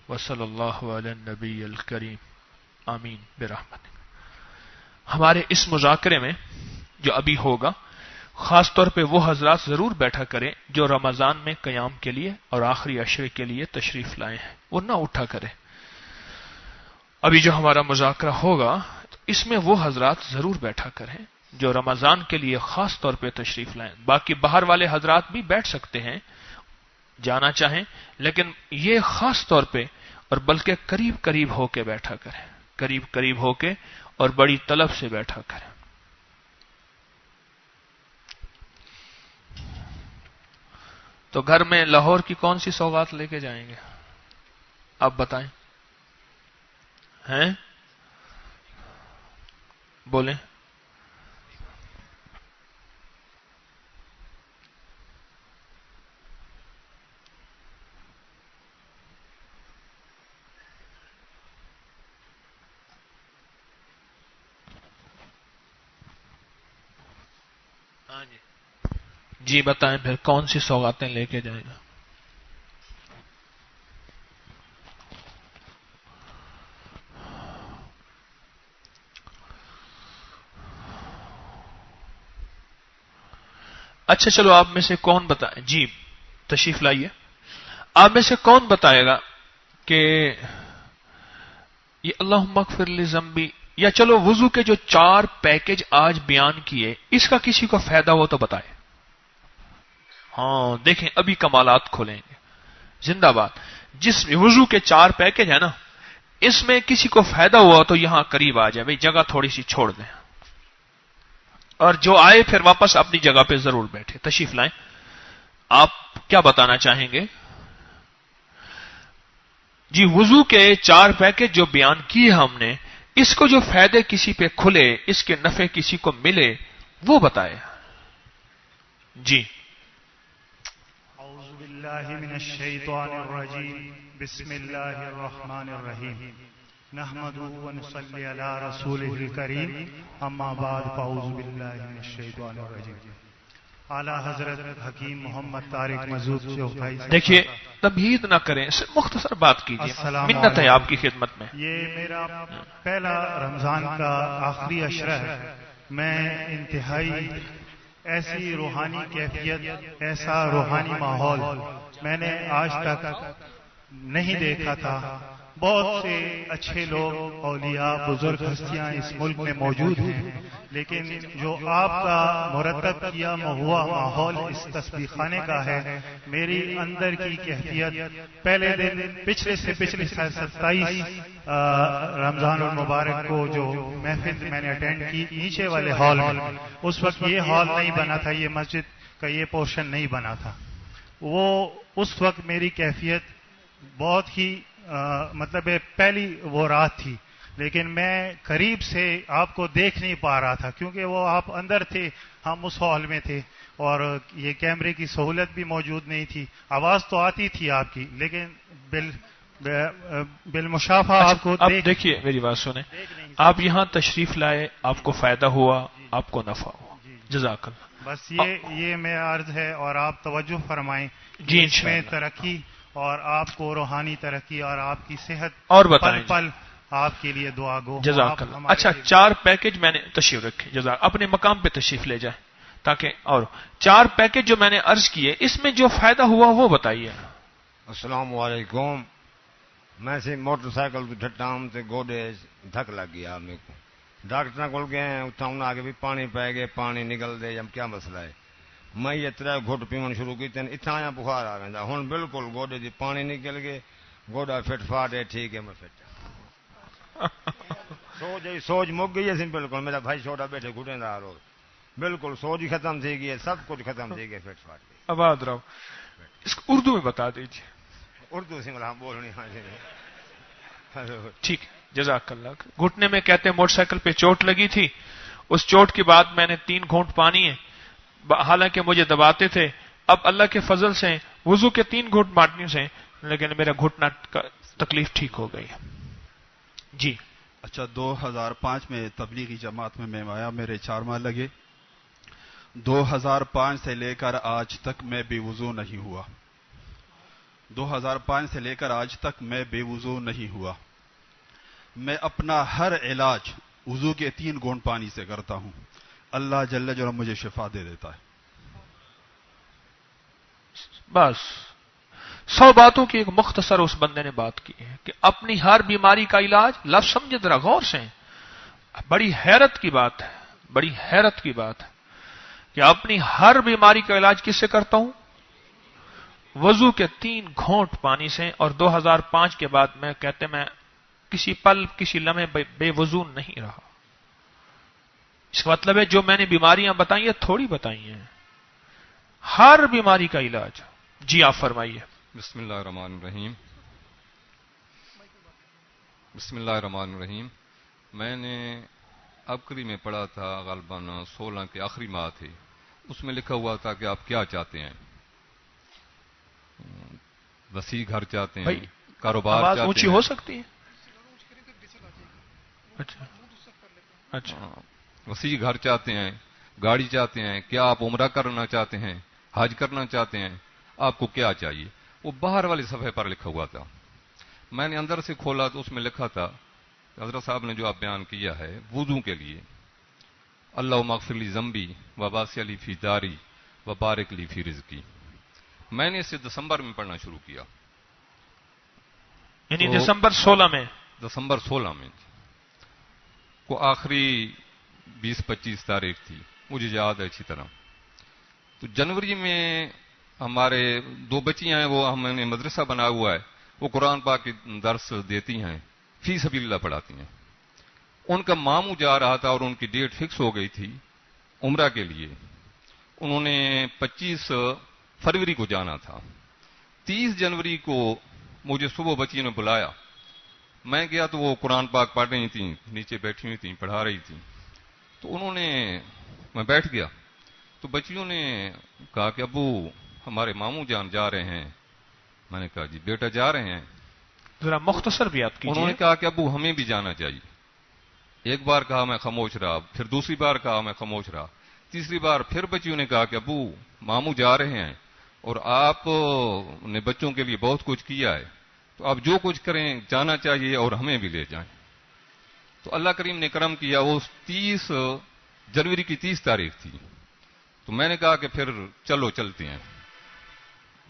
وصلی اللہ علی النبی الکریم، آمین برحمتک۔ ہمارے اس مذاکرے میں جو ابھی ہوگا، خاص طور پہ وہ حضرات ضرور بیٹھا کریں جو رمضان میں قیام کے لیے اور آخری عشرے کے لیے تشریف لائے ہیں، وہ نہ اٹھا کریں۔ ابھی جو ہمارا مذاکرہ ہوگا اس میں وہ حضرات ضرور بیٹھا کریں جو رمضان کے لیے خاص طور پہ تشریف لائیں، باقی باہر والے حضرات بھی بیٹھ سکتے ہیں جانا چاہیں، لیکن یہ خاص طور پہ اور بلکہ قریب قریب ہو کے بیٹھا کریں، قریب قریب ہو کے اور بڑی طلب سے بیٹھا کریں۔ تو گھر میں لاہور کی کون سی سوغات لے کے جائیں گے؟ آپ بتائیں. ہیں؟ بولیں. ہاں جی جی بتائیں پھر کون سی سوغاتیں لے کے جائیں گا؟ اچھا چلو آپ میں سے کون بتائے؟ جی تشریف لائیے. آپ میں سے کون بتائے گا کہ یہ اللہم اغفر لی ذنبی، یا چلو وضو کے جو 4 پیکج آج بیان کیے اس کا کسی کو فائدہ ہو تو بتائے. ہاں دیکھیں ابھی کمالات کھولیں گے. زندہ باد. جس وضو کے 4 پیکج ہیں نا، اس میں کسی کو فائدہ ہوا تو یہاں قریب آ جائے بھئی، جگہ تھوڑی سی چھوڑ دیں، اور جو آئے پھر واپس اپنی جگہ پہ ضرور بیٹھے. تشریف لائیں. آپ کیا بتانا چاہیں گے؟ جی وضو کے 4 پیکج جو بیان کیے ہم نے، اس کو جو فائدے کسی پہ کھلے، اس کے نفع کسی کو ملے، وہ بتائے. جی اعوذ باللہ من الشیطان الرجیم، بسم اللہ الرحمن الرحیم، نحمده ونصلی علی رسوله الکریم، اما بعد فاعوذ باللہ من الشیطان الرجیم. اعلی حضرت حکیم محمد طارق مزود چوتھائی. دیکھیے تمہید نہ کریں، صرف مختصر بات کیجیے، منت ہے آپ کی خدمت میں. یہ میرا پہلا رمضان کا آخری عشرہ ہے. میں انتہائی ایسی روحانی کیفیت، ایسا روحانی ماحول میں نے آج تک نہیں دیکھا تھا. بہت سے اچھے لوگ، اولیاء، بزرگ ہستیاں اس ملک میں موجود ہیں، لیکن جو آپ کا مرتب کیا ہوا ماحول اس تسبیح خانے کا ہے، میری اندر کی کیفیت پہلے دن پچھلے 27 رمضان المبارک کو جو محفل میں نے اٹینڈ کی نیچے والے ہال میں، اس وقت یہ ہال نہیں بنا تھا، یہ مسجد کا یہ پورشن نہیں بنا تھا. وہ اس وقت میری کیفیت بہت ہی مطلب پہلی وہ رات تھی، لیکن میں قریب سے آپ کو دیکھ نہیں پا رہا تھا کیونکہ وہ آپ اندر تھے، ہم اس ہال میں تھے، اور یہ کیمرے کی سہولت بھی موجود نہیں تھی. آواز تو آتی تھی آپ کی، لیکن بالمشافہ آپ کو اب دیکھیے میری بات سنیں، آپ یہاں تشریف لائے، آپ کو فائدہ ہوا، آپ کو نفع ہوا. جزاک اللہ. بس یہ میں عرض ہے، اور آپ توجہ فرمائیں. جی اس میں ترقی اور آپ کو روحانی ترقی اور آپ کی صحت اور بتائیں پل پل آپ کے لیے دعا گو. جزاک اللہ. اچھا 4 پیکج میں نے تشریف رکھے، جزاک. اپنے مقام پہ تشریف لے جائیں تاکہ، اور 4 پیکج جو میں نے عرض کیے اس میں جو فائدہ ہوا وہ بتائیے. السلام علیکم. میں سے موٹر سائیکل تو ڈھٹام تے گوڈے دھک لگ گیا میرے کو. ڈاکٹر کو گئے اتنا انہیں آگے بھی پانی پی گئے، پانی نکل دے، جب کیا مسئلہ ہے. میں یہ 3 گھٹ پیون شروع کی اتنا آیا بخار آ گیا. ہوں بالکل گوڈے دی پانی نکل گئے، گوڈا فٹ فاٹ ہے، ٹھیک ہے. میں فٹ سوج مک گئی ہے بالکل. میرا بھائی چھوٹا بیٹھے گھٹے دار اور بالکل سوج ہی ختم تھی گئی ہے، سب کچھ ختم تھی گیا، فٹ فاٹ گئی. آباد رہو. اس کو اردو میں بتا دیجیے. اردو سے ملا بولنی. ٹھیک ہے جزاک اللہ. گھٹنے میں کہتے ہیں موٹر سائیکل پہ چوٹ لگی تھی، اس چوٹ کے بعد میں نے 3 گھونٹ پانی ہے، حالانکہ مجھے دباتے تھے، اب اللہ کے فضل سے وضو کے 3 گھونٹ مارنے سے لیکن میرا گھٹنا تکلیف ٹھیک ہو گئی. جی اچھا 2005 میں تبلیغی جماعت میں آیا، میرے 4 ماہ لگے. 2005 سے لے کر آج تک میں بے وضو نہیں ہوا. 2005 سے لے کر آج تک میں بے وضو نہیں ہوا. میں اپنا ہر علاج وضو کے 3 گھونٹ پانی سے کرتا ہوں. اللہ جل جلالہ مجھے شفا دے دیتا ہے. بس 100 باتوں کی ایک مختصر اس بندے نے بات کی ہے کہ اپنی ہر بیماری کا علاج، لفظ سمجھے ذرا غور سے. بڑی حیرت کی بات ہے، بڑی حیرت کی بات ہے کہ اپنی ہر بیماری کا علاج کس سے کرتا ہوں؟ وضو کے 3 گھونٹ پانی سے. اور 2005 کے بعد میں کہتے میں کسی پل کسی لمحے بے وضو نہیں رہا. اس کا مطلب ہے جو میں نے بیماریاں بتائی ہیں تھوڑی بتائی ہیں، ہر بیماری کا علاج. جی آپ فرمائیے. بسم اللہ الرحمن الرحیم. بسم اللہ الرحمن الرحیم. میں نے ابکری میں پڑھا تھا غالباً 16 کے آخری ماہ تھے، اس میں لکھا ہوا تھا کہ آپ کیا چاہتے ہیں. وسیع گھر چاہتے ہیں، کاروبار آواز چاہتے ہیں. اونچی ہو سکتی ہے؟ اچھا اچھا. وسیع گھر چاہتے ہیں، گاڑی چاہتے ہیں، کیا آپ عمرہ کرنا چاہتے ہیں، حج کرنا چاہتے ہیں، آپ کو کیا چاہیے؟ وہ باہر والی صفحے پر لکھا ہوا تھا. میں نے اندر سے کھولا تو اس میں لکھا تھا حضرت صاحب نے جو آپ بیان کیا ہے وضو کے لیے، اللہ مغفر لی ذنبی وباسع لی فی داری وبارک لی فی رزقی. میں نے اسے دسمبر میں پڑھنا شروع کیا، یعنی تو دسمبر 16 میں. دسمبر 16 میں کو آخری 20-25 تاریخ تھی، مجھے یاد ہے اچھی طرح. تو جنوری میں ہمارے 2 بچیاں ہیں، وہ ہم نے مدرسہ بنا ہوا ہے، وہ قرآن پاک کی درس دیتی ہیں، فی سبیل اللہ پڑھاتی ہیں. ان کا ماموں جا رہا تھا اور ان کی ڈیٹ فکس ہو گئی تھی عمرہ کے لیے. انہوں نے 25 فروری کو جانا تھا. 30 جنوری کو مجھے صبح بچیوں نے بلایا. میں گیا تو وہ قرآن پاک پڑھ رہی تھیں، نیچے بیٹھی ہوئی تھیں، پڑھا رہی تھیں. تو انہوں نے، میں بیٹھ گیا تو بچیوں نے کہا کہ ابو ہمارے ماموں جان جا رہے ہیں. میں نے کہا جی بیٹا جا رہے ہیں. ذرا مختصر بھی آپ انہوں نے کیجیے. کہا کہ ابو ہمیں بھی جانا چاہیے. ایک بار کہا، میں خاموش رہا. پھر دوسری بار کہا، میں خاموش رہا. تیسری بار پھر بچیوں نے کہا کہ ابو ماموں جا رہے ہیں اور آپ نے بچوں کے لیے بہت کچھ کیا ہے، تو آپ جو کچھ کریں جانا چاہیے اور ہمیں بھی لے جائیں. تو اللہ کریم نے کرم کیا. وہ 30 جنوری کی 30 تاریخ تھی. تو میں نے کہا کہ پھر چلو چلتے ہیں.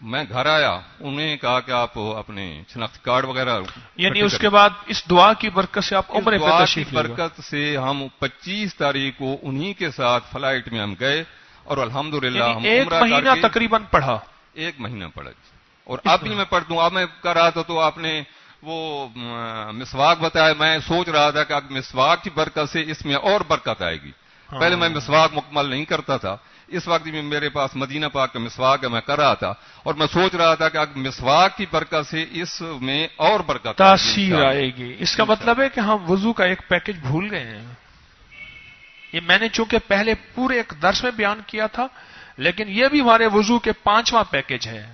میں گھر آیا، انہوں نے کہا کہ آپ اپنے شناختی کارڈ وغیرہ، یعنی اس کے بعد اس دعا کی برکت سے آپ عمرے پہ تشریف لے گئے. برکت سے ہم 25 تاریخ کو انہی کے ساتھ فلائٹ میں ہم گئے اور الحمدللہ ہم یعنی ایک عمرہ کر مہینہ کے تقریباً پڑھا. 1 مہینہ پڑا. اور اب بھی میں پڑھ دوں. اب میں کر رہا تھا تو آپ نے وہ مسواک بتایا. میں سوچ رہا تھا کہ اب مسواک کی برکت سے اس میں اور برکت آئے گی. پہلے میں مسواک مکمل نہیں کرتا تھا. اس وقت بھی میرے پاس مدینہ پاک کا مسواک ہے، میں کر رہا تھا اور میں سوچ رہا تھا کہ اب مسواک کی برکت سے اس میں اور برکت تاثیر آئے گی. اس کا مطلب ہے کہ ہم وضو کا ایک پیکج بھول گئے ہیں. یہ میں نے چونکہ پہلے پورے ایک درس میں بیان کیا تھا، لیکن یہ بھی ہمارے وضو کے 5واں پیکج ہے.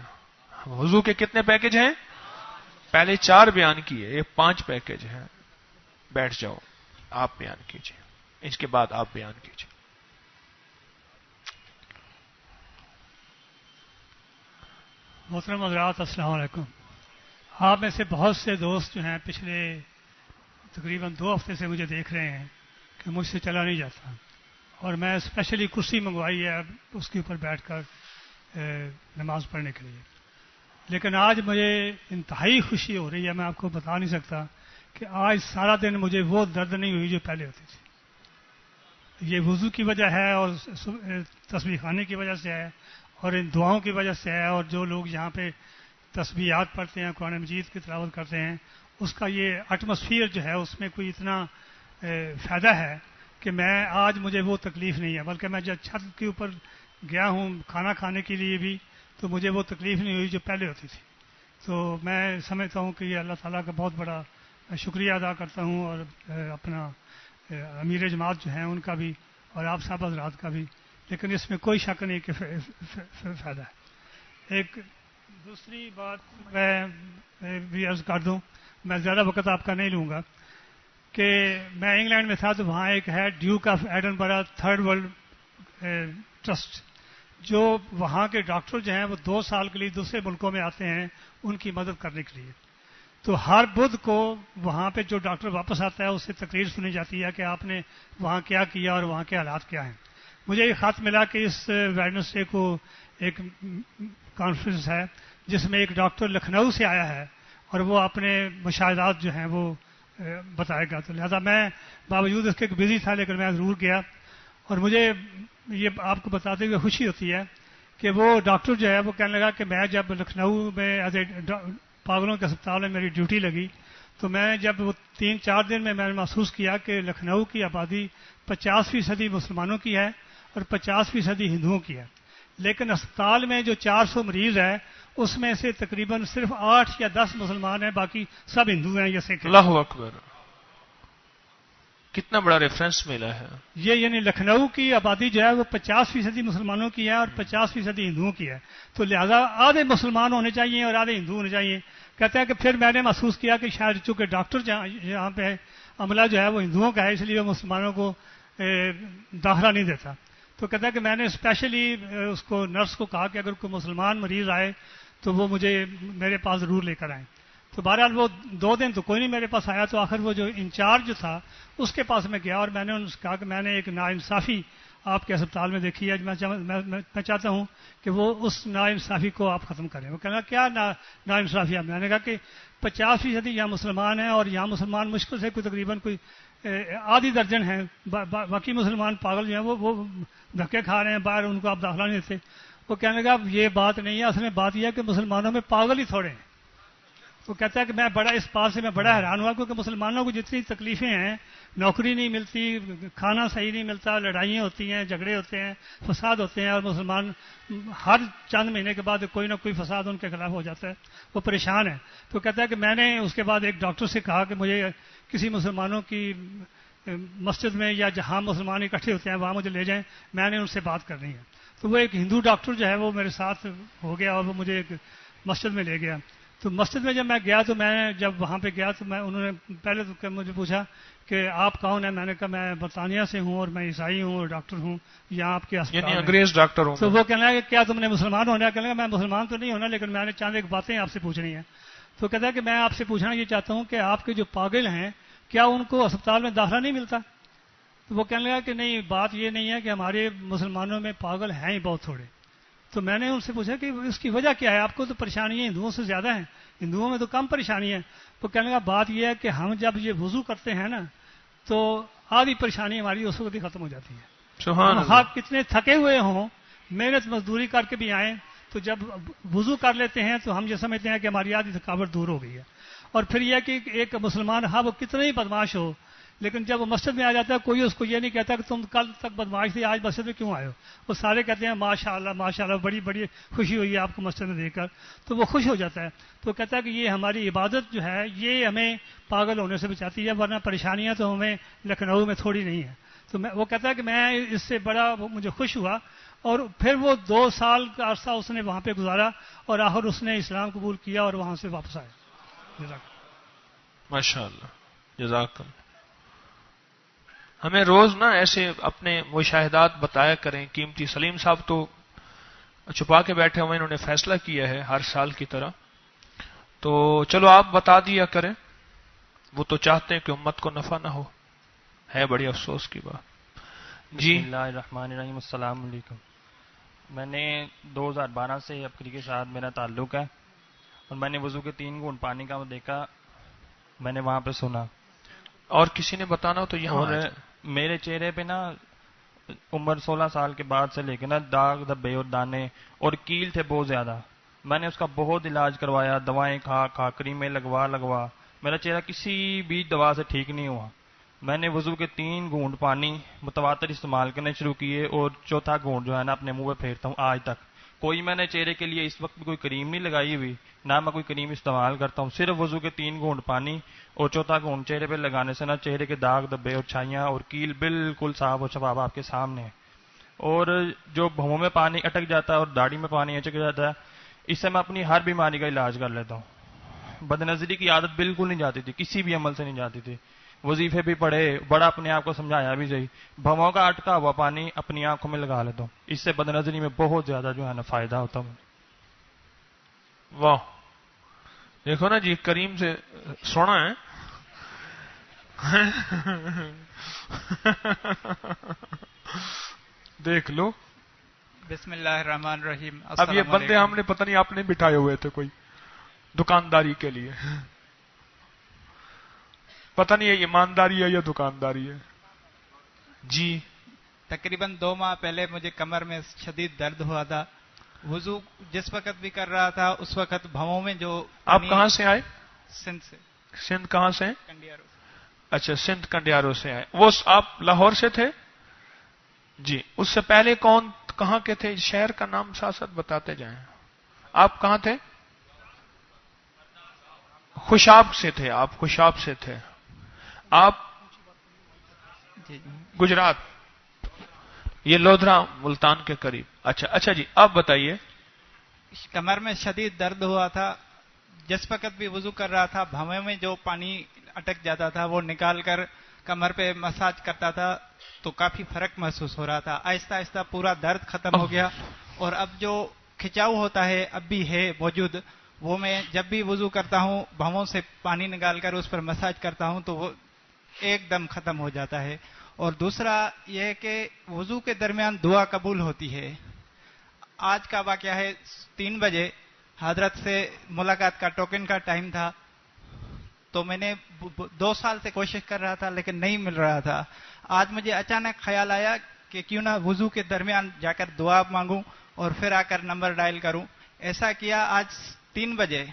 وضو کے کتنے پیکج ہیں؟ پہلے 4 بیان کیے، یہ 5 پیکج ہیں. بیٹھ جاؤ، آپ بیان کیجیے، اس کے بعد آپ بیان کیجیے. محترم حضرات السلام علیکم. آپ میں سے بہت سے دوست جو ہیں پچھلے تقریباً 2 ہفتے سے مجھے دیکھ رہے ہیں کہ مجھ سے چلا نہیں جاتا، اور میں اسپیشلی کرسی منگوائی ہے اس کے اوپر بیٹھ کر نماز پڑھنے کے لیے. لیکن آج مجھے انتہائی خوشی ہو رہی ہے، میں آپ کو بتا نہیں سکتا کہ آج سارا دن مجھے وہ درد نہیں ہوئی جو پہلے ہوتی تھی. یہ وضو کی وجہ ہے اور تسبیح خانے کی وجہ سے ہے اور ان دعاؤں کی وجہ سے ہے، اور جو لوگ یہاں پہ تسبیحات پڑھتے ہیں، قرآن مجید کی تلاوت کرتے ہیں، اس کا یہ ایٹماسفیئر جو ہے اس میں کوئی اتنا فائدہ ہے کہ میں آج مجھے وہ تکلیف نہیں ہے. بلکہ میں جب چھت کے اوپر گیا ہوں کھانا کھانے کے لیے بھی تو مجھے وہ تکلیف نہیں ہوئی جو پہلے ہوتی تھی. تو میں سمجھتا ہوں کہ یہ اللہ تعالیٰ کا بہت بڑا شکریہ ادا کرتا ہوں، اور اپنا امیر جماعت جو ہیں ان کا بھی اور آپ صاحب حضرات کا بھی. لیکن اس میں کوئی شک نہیں کہ فائدہ ہے. ایک دوسری بات میں بھی عرض کر دوں، میں زیادہ وقت آپ کا نہیں لوں گا، کہ میں انگلینڈ میں تھا تو وہاں ایک ہے duke of Edinburgh 3rd world trust, جو وہاں کے ڈاکٹر جو ہیں وہ 2 سال کے لیے دوسرے ملکوں میں آتے ہیں ان کی مدد کرنے کے لیے. تو ہر بدھ کو وہاں پہ جو ڈاکٹر واپس آتا ہے اس سے تقریر سنی جاتی ہے کہ آپ نے وہاں کیا کیا اور وہاں کے حالات کیا ہیں. مجھے یہ خط ملا کہ اس ویڈنسڈے کو ایک کانفرنس ہے جس میں ایک ڈاکٹر لکھنؤ سے آیا ہے اور وہ اپنے مشاہدات جو ہیں وہ بتائے گا. تو لہذا میں باوجود اس کے بزی تھا لیکن میں ضرور گیا، اور مجھے یہ آپ کو بتاتے ہوئے خوشی ہوتی ہے کہ وہ ڈاکٹر جو ہے وہ کہنے لگا کہ میں جب لکھنؤ میں ایز اے پاگلوں کے اسپتال میں میری ڈیوٹی لگی تو میں جب وہ 3-4 دن میں نے محسوس کیا کہ لکھنؤ کی آبادی 50% مسلمانوں کی ہے اور 50% ہندوؤں کی ہے، لیکن اسپتال میں جو 400 مریض ہے اس میں سے تقریباً صرف 8 یا 10 مسلمان ہیں، باقی سب ہندو ہیں یا سکھ ہیں۔ اللہ اکبر، کتنا بڑا ریفرنس ملا ہے۔ یہ یعنی لکھنؤ کی آبادی جو ہے وہ 50% مسلمانوں کی ہے اور 50% ہندوؤں کی ہے، تو لہذا آدھے مسلمان ہونے چاہیے اور آدھے ہندو ہونے چاہیے۔ کہتے ہیں کہ پھر میں نے محسوس کیا کہ شاید چونکہ ڈاکٹر یہاں پہ عملہ جو ہے وہ ہندوؤں کا ہے، اس لیے وہ مسلمانوں کو داخلہ نہیں دیتا۔ تو کہتا ہے کہ میں نے اسپیشلی اس کو نرس کو کہا کہ اگر کوئی مسلمان مریض آئے تو وہ مجھے میرے پاس ضرور لے کر آئیں۔ تو بہرحال وہ 2 دن تو کوئی نہیں میرے پاس آیا، تو آخر وہ جو انچارج تھا اس کے پاس میں گیا اور میں نے ان سے کہا کہ میں نے ایک ناانصافی آپ کے اسپتال میں دیکھی ہے، میں چاہتا ہوں کہ وہ اس ناانصافی کو آپ ختم کریں۔ وہ کہنا کیا ناانصافی ہے؟ میں نے کہا کہ 50% یہاں مسلمان ہیں اور یہاں مسلمان مشکل سے کوئی تقریباً کوئی آدھی درجن ہیں، باقی مسلمان پاگل جو ہیں وہ دھکے کھا رہے ہیں باہر، ان کو آپ داخلہ نہیں دیتے۔ وہ کہنے لگا یہ بات نہیں ہے، اصل میں بات یہ ہے کہ مسلمانوں میں پاگل ہی تھوڑے ہیں۔ وہ کہتا ہے کہ میں اس بات سے میں بڑا حیران ہوا، کیونکہ مسلمانوں کو جتنی تکلیفیں ہیں، نوکری نہیں ملتی، کھانا صحیح نہیں ملتا، لڑائیاں ہوتی ہیں، جھگڑے ہوتے ہیں، فساد ہوتے ہیں، اور مسلمان ہر چند مہینے کے بعد کوئی نہ کوئی فساد ان کے خلاف ہو جاتا ہے، وہ پریشان ہے۔ تو کہتا ہے کہ میں نے اس کے بعد ایک ڈاکٹر سے کہا کہ مجھے کسی مسلمانوں کی مسجد میں یا جہاں مسلمان اکٹھے ہوتے ہیں وہاں مجھے لے جائیں، میں نے ان سے بات کرنی ہے۔ تو وہ ایک ہندو ڈاکٹر جو ہے وہ میرے ساتھ ہو گیا اور وہ مجھے ایک مسجد میں لے گیا۔ تو مسجد میں جب میں گیا تو میں جب وہاں پہ گیا تو انہوں نے پہلے تو مجھے پوچھا کہ آپ کون ہیں؟ میں نے کہا میں برطانیہ سے ہوں اور میں عیسائی ہوں اور ڈاکٹر ہوں یہاں آپ کے اسپتال یعنی انگریز ڈاکٹر ہوں۔ تو وہ کہنا ہے کہ کیا تم نے مسلمان ہونا ہے؟ کہنے لگا میں مسلمان تو نہیں ہونا، لیکن میں نے چند ایک باتیں آپ سے پوچھنی ہیں۔ تو کہتا ہے کہ میں آپ سے پوچھنا یہ چاہتا ہوں کہ آپ کے جو پاگل ہیں کیا ان کو اسپتال میں داخلہ نہیں ملتا؟ تو وہ کہنے لگا کہ نہیں، بات یہ نہیں ہے کہ ہمارے مسلمانوں میں پاگل ہیں ہی بہت تھوڑے۔ تو میں نے ان سے پوچھا کہ اس کی وجہ کیا ہے؟ آپ کو تو پریشانیاں ہندوؤں سے زیادہ ہیں، ہندوؤں میں تو کم پریشانی ہے۔ وہ کہنے لگا بات یہ ہے کہ ہم جب یہ وضو کرتے ہیں نا تو آدھی پریشانی ہماری اس وقت ہی ختم ہو جاتی ہے۔ سبحان اللہ۔ ہم کتنے تھکے ہوئے ہوں، محنت مزدوری کر کے بھی آئیں، تو جب وضو کر لیتے ہیں تو ہم یہ سمجھتے ہیں کہ ہماری آدھی تھکاوٹ دور ہو گئی ہے۔ اور پھر یہ کہ ایک مسلمان وہ کتنا ہی بدماش ہو، لیکن جب وہ مسجد میں آ جاتا ہے کوئی اس کو یہ نہیں کہتا کہ تم کل تک بدماش تھی، آج مسجد میں کیوں آئے ہو؟ وہ سارے کہتے ہیں ماشاء اللہ بڑی بڑی خوشی ہوئی ہے آپ کو مسجد میں دیکھ کر، تو وہ خوش ہو جاتا ہے۔ تو کہتا ہے کہ یہ ہماری عبادت جو ہے یہ ہمیں پاگل ہونے سے بچاتی ہے، ورنہ پریشانیاں تو ہمیں لکھنؤ میں تھوڑی نہیں ہیں۔ تو وہ کہتا ہے کہ میں اس سے بڑا مجھے خوش ہوا، اور پھر وہ 2 سال کا عرصہ اس نے وہاں پہ گزارا اور آخر اس نے اسلام قبول کیا اور وہاں سے واپس آیا۔ ماشاء اللہ، جزاک اللہ۔ ہمیں روز نا ایسے اپنے مشاہدات بتایا کریں قیمتی۔ سلیم صاحب تو چھپا کے بیٹھے ہوئے، انہوں نے فیصلہ کیا ہے ہر سال کی طرح، تو چلو آپ بتا دیا کریں، وہ تو چاہتے ہیں کہ امت کو نفع نہ ہو، ہے بڑی افسوس کی بات۔ جی بسم اللہ الرحمن الرحیم، السلام علیکم۔ میں نے 2012 سے اب کے ساتھ میرا تعلق ہے، اور میں نے وضو کے 3 گھونٹ پانی کا دیکھا، میں نے وہاں پہ سنا، اور کسی نے بتانا ہو تو یہاں اور میرے چہرے پہ نا عمر 16 سال کے بعد سے لے کے نا داغ دھبے اور دانے اور کیل تھے بہت زیادہ۔ میں نے اس کا بہت علاج کروایا، دوائیں کھا کریمیں لگوا، میرا چہرہ کسی بھی دوا سے ٹھیک نہیں ہوا۔ میں نے وضو کے 3 گھونٹ پانی متواتر استعمال کرنے شروع کیے، اور چوتھا گھونٹ جو ہے نا اپنے منہ پہ پھیرتا ہوں آج تک۔ کوئی میں نے چہرے کے لیے اس وقت بھی کوئی کریم نہیں لگائی ہوئی، نہ میں کوئی کریم استعمال کرتا ہوں، صرف وضو کے 3 گھونٹ پانی اور چوتھا گھونٹ چہرے پہ لگانے سے نا چہرے کے داغ دھبے اور چھائیاں اور کیل بالکل صاف اور شفاف آپ کے سامنے ہے۔ اور جو بھووں میں پانی اٹک جاتا ہے اور داڑھی میں پانی اٹک جاتا ہے، اس سے میں اپنی ہر بیماری کا علاج کر لیتا ہوں۔ بد نظری کی عادت بالکل نہیں جاتی تھی، کسی بھی عمل سے نہیں جاتی تھی، وظیفے بھی پڑھے، بڑا اپنے آپ کو سمجھایا بھی صحیح، بھووں کا اٹکا ہوا پانی اپنی آنکھوں میں لگا لیتا ہوں، اس سے بد نظری میں بہت زیادہ جو ہے نا فائدہ ہوتا ہے۔ واہ، دیکھو نا جی، کریم سے سونا ہے۔ دیکھ لو۔ بسم اللہ الرحمن الرحیم۔ اب یہ بندے ہم نے پتہ نہیں آپ نے بٹھائے ہوئے تھے کوئی دکانداری کے لیے، پتہ نہیں یہ ایمانداری ہے یا دکانداری ہے۔ جی تقریباً 2 ماہ پہلے مجھے کمر میں شدید درد ہوا تھا، وضو جس وقت بھی کر رہا تھا اس وقت بھووں میں جو آپ کہاں سے آئے؟ سندھ سے۔ سندھ کہاں سے؟ کنڈیارو سے۔ اچھا، سندھ کنڈیارو سے آئے۔ وہ آپ لاہور سے تھے؟ جی، اس سے پہلے کہاں کے تھے؟ شہر کا نام ساتھ ساتھ بتاتے جائیں۔ آپ کہاں تھے؟ خوشاب سے تھے آپ، خوشاب سے تھے آپ، گجرات، یہ لودھرا ملتان کے قریب. اچھا جی، آپ بتائیے. کمر میں شدید درد ہوا تھا، جس وقت بھی وضو کر رہا تھا بھویں میں جو پانی اٹک جاتا تھا وہ نکال کر کمر پہ مساج کرتا تھا تو کافی فرق محسوس ہو رہا تھا. آہستہ آہستہ پورا درد ختم ہو گیا، اور اب جو کھچاؤ ہوتا ہے اب بھی ہے موجود، وہ میں جب بھی وضو کرتا ہوں بھووں سے پانی نکال کر اس پر مساج کرتا ہوں تو وہ ایک دم ختم ہو جاتا ہے. اور دوسرا یہ ہے کہ وضو کے درمیان دعا قبول ہوتی ہے. آج کا واقعہ ہے 3 بجے حضرت سے ملاقات کا ٹوکن کا ٹائم تھا، تو میں نے 2 سال سے کوشش کر رہا تھا لیکن نہیں مل رہا تھا. آج مجھے اچانک خیال آیا کہ کیوں نہ وضو کے درمیان جا کر دعا مانگوں اور پھر آ کر نمبر ڈائل کروں. ایسا کیا، آج 3 بجے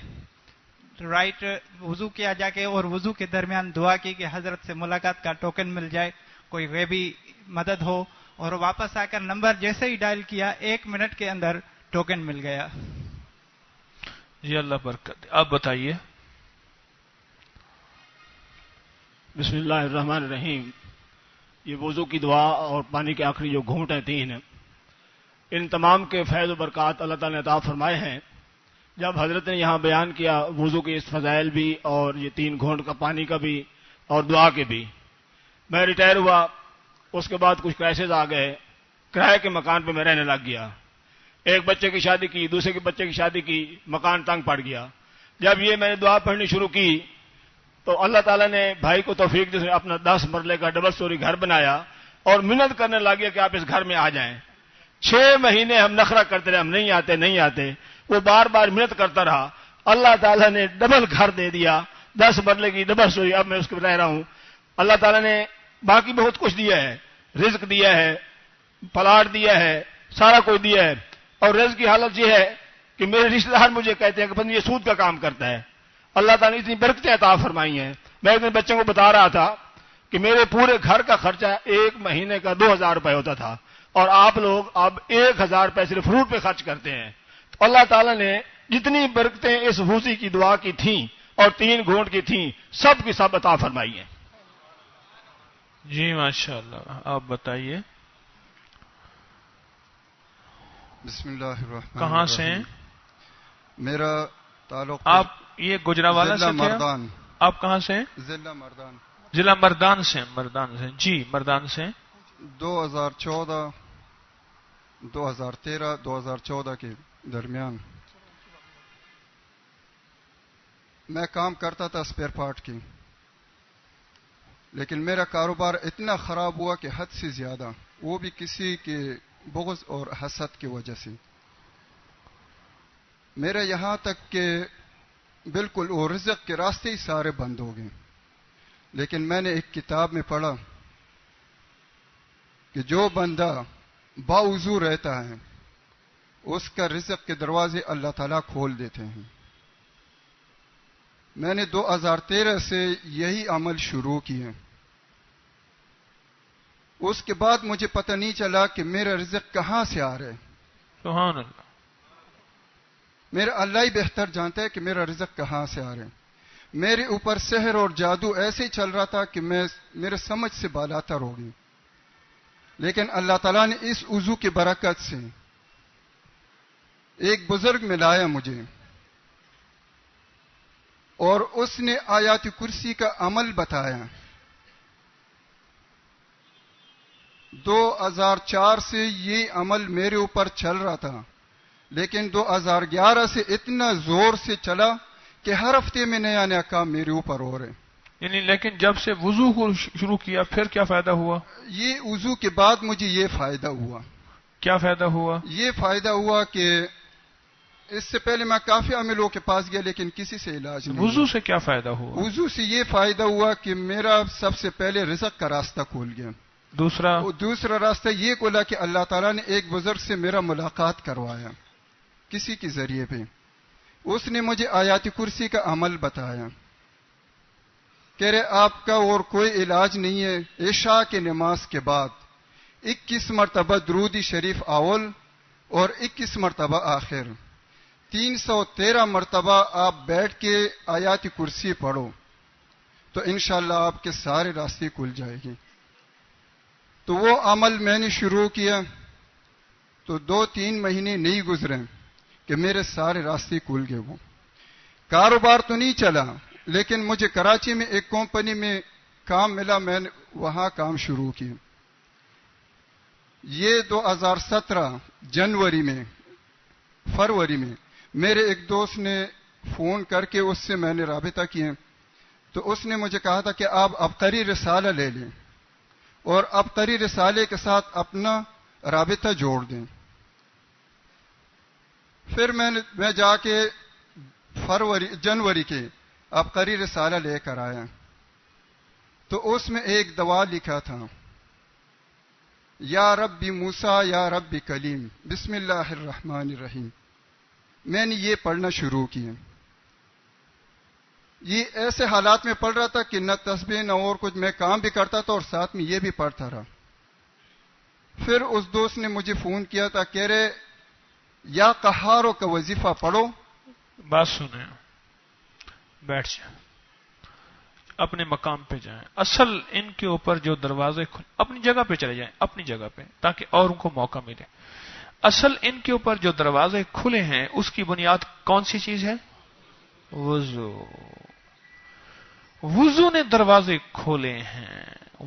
رائٹ وضو کیا جا کے، اور وضو کے درمیان دعا کی کہ حضرت سے ملاقات کا ٹوکن مل جائے، کوئی غیبی مدد ہو، اور واپس آ کر نمبر جیسے ہی ڈائل کیا 1 منٹ کے اندر ٹوکن مل گیا. جی اللہ برکت. آپ بتائیے. بسم اللہ الرحمن الرحیم. یہ وضو کی دعا اور پانی کے آخری جو گھونٹ ہیں 3، ان تمام کے فیض و برکات اللہ تعالیٰ نے عطا فرمائے ہیں. جب حضرت نے یہاں بیان کیا وضو کے اس فضائل بھی اور یہ 3 گھونٹ کا پانی کا بھی اور دعا کے بھی، میں ریٹائر ہوا. اس کے بعد کچھ کرائسز آ گئے، کرائے کے مکان پہ میں رہنے لگ گیا. ایک بچے کی شادی کی، دوسرے کے بچے کی شادی کی، مکان تنگ پڑ گیا. جب یہ میں نے دعا پڑھنی شروع کی تو اللہ تعالیٰ نے بھائی کو توفیق جس نے اپنا 10 مرلے کا ڈبل سٹوری گھر بنایا اور منت کرنے لگ گیا کہ آپ اس گھر میں آ جائیں. 6 مہینے ہم نخرہ کرتے رہے، ہم نہیں آتے. وہ بار بار منت کرتا رہا. اللہ تعالیٰ نے ڈبل گھر دے دیا، 10 مرلے کی ڈبل سٹوری. اب میں اس کے رہ رہا ہوں. اللہ تعالیٰ نے باقی بہت کچھ دیا ہے، رزق دیا ہے، پلاٹ دیا ہے، سارا کچھ دیا ہے. اور رزق کی حالت یہ ہے کہ میرے رشتہ دار مجھے کہتے ہیں کہ بندہ یہ سود کا کام کرتا ہے. اللہ تعالیٰ نے اتنی برکتیں عطا فرمائی ہیں. میں اپنے بچوں کو بتا رہا تھا کہ میرے پورے گھر کا خرچہ 1 مہینے کا 2000 روپے ہوتا تھا، اور آپ لوگ اب 1000 روپے صرف فروٹ پہ خرچ کرتے ہیں. تو اللہ تعالیٰ نے جتنی برکتیں اس وضو کی دعا کی تھیں اور 3 گھونٹ کی تھیں سب کی سب عطا فرمائی ہیں. جی ماشاءاللہ. آپ بتائیے. بسم اللہ الرحمن کہاں سے ہیں؟ میرا تعلق آپ یہ گجرانوالہ سے تھے؟ مردان. آپ کہاں سے ہیں؟ ضلع مردان. ضلع مردان سے. مردان سے. جی مردان سے. 2014 2013 2014 کے درمیان میں کام کرتا تھا اسپیئر پارٹ کی، لیکن میرا کاروبار اتنا خراب ہوا کہ حد سے زیادہ، وہ بھی کسی کے بغض اور حسد کی وجہ سے. میرا یہاں تک کہ بالکل وہ رزق کے راستے ہی سارے بند ہو گئے. لیکن میں نے ایک کتاب میں پڑھا کہ جو بندہ باوضو رہتا ہے اس کا رزق کے دروازے اللہ تعالیٰ کھول دیتے ہیں. میں نے 2013 سے یہی عمل شروع کیا. اس کے بعد مجھے پتہ نہیں چلا کہ میرا رزق کہاں سے آ رہا ہے. سبحان اللہ. میرا اللہ ہی بہتر جانتا ہے کہ میرا رزق کہاں سے آ رہا ہے. میرے اوپر سحر اور جادو ایسے ہی چل رہا تھا کہ میرے سمجھ سے بالاتر ہو گئی. لیکن اللہ تعالیٰ نے اس وضو کی برکت سے ایک بزرگ ملایا مجھے، اور اس نے آیات کرسی کا عمل بتایا. 2004 سے یہ عمل میرے اوپر چل رہا تھا، لیکن 2011 سے اتنا زور سے چلا کہ ہر ہفتے میں نیا نیا کام میرے اوپر ہو رہے. یعنی لیکن جب سے وضو کو شروع کیا پھر کیا فائدہ ہوا؟ یہ وضو کے بعد مجھے یہ فائدہ ہوا. کیا فائدہ ہوا؟ یہ فائدہ ہوا کہ اس سے پہلے میں کافی عاملوں کے پاس گیا لیکن کسی سے علاج نہیں. وضو سے کیا فائدہ ہوا؟ وضو سے یہ فائدہ ہوا کہ میرا سب سے پہلے رزق کا راستہ کھول گیا. دوسرا راستہ یہ کھولا کہ اللہ تعالیٰ نے ایک بزرگ سے میرا ملاقات کروایا کسی کے ذریعے پہ. اس نے مجھے آیات کرسی کا عمل بتایا. کہہ رہے آپ کا اور کوئی علاج نہیں ہے. عشاء کے نماز کے بعد 21 مرتبہ درود شریف اول اور 21 مرتبہ آخر. 313 مرتبہ آپ بیٹھ کے آیات کرسی پڑھو تو انشاءاللہ آپ کے سارے راستے کھل جائے گی. تو وہ عمل میں نے شروع کیا تو 2-3 مہینے نہیں گزرے کہ میرے سارے راستے کھل گئے. وہ کاروبار تو نہیں چلا لیکن مجھے کراچی میں ایک کمپنی میں کام ملا، میں نے وہاں کام شروع کیا. یہ 2017 فروری میں میرے ایک دوست نے فون کر کے اس سے میں نے رابطہ کیا تو اس نے مجھے کہا تھا کہ آپ ابقری رسالہ لے لیں اور ابقری رسالے کے ساتھ اپنا رابطہ جوڑ دیں. پھر میں جا کے جنوری کے ابقری رسالہ لے کر آیا تو اس میں ایک دعا لکھا تھا، یا ربی موسیٰ یا ربی کلیم بسم اللہ الرحمن الرحیم. میں نے یہ پڑھنا شروع کیا. یہ ایسے حالات میں پڑھ رہا تھا کہ نہ تسبیح نہ اور کچھ، میں کام بھی کرتا تھا اور ساتھ میں یہ بھی پڑھتا رہا. پھر اس دوست نے مجھے فون کیا تھا، کہہ رہے یا قہاروں کا وظیفہ پڑھو. بات سنیں، بیٹھ جائیں، اپنے مقام پہ جائیں. اصل ان کے اوپر جو دروازے اپنی جگہ پہ چلے جائیں، اپنی جگہ پہ، تاکہ اوروں کو موقع ملے. اصل ان کے اوپر جو دروازے کھلے ہیں اس کی بنیاد کون سی چیز ہے؟ وضو. وضو نے دروازے کھولے ہیں.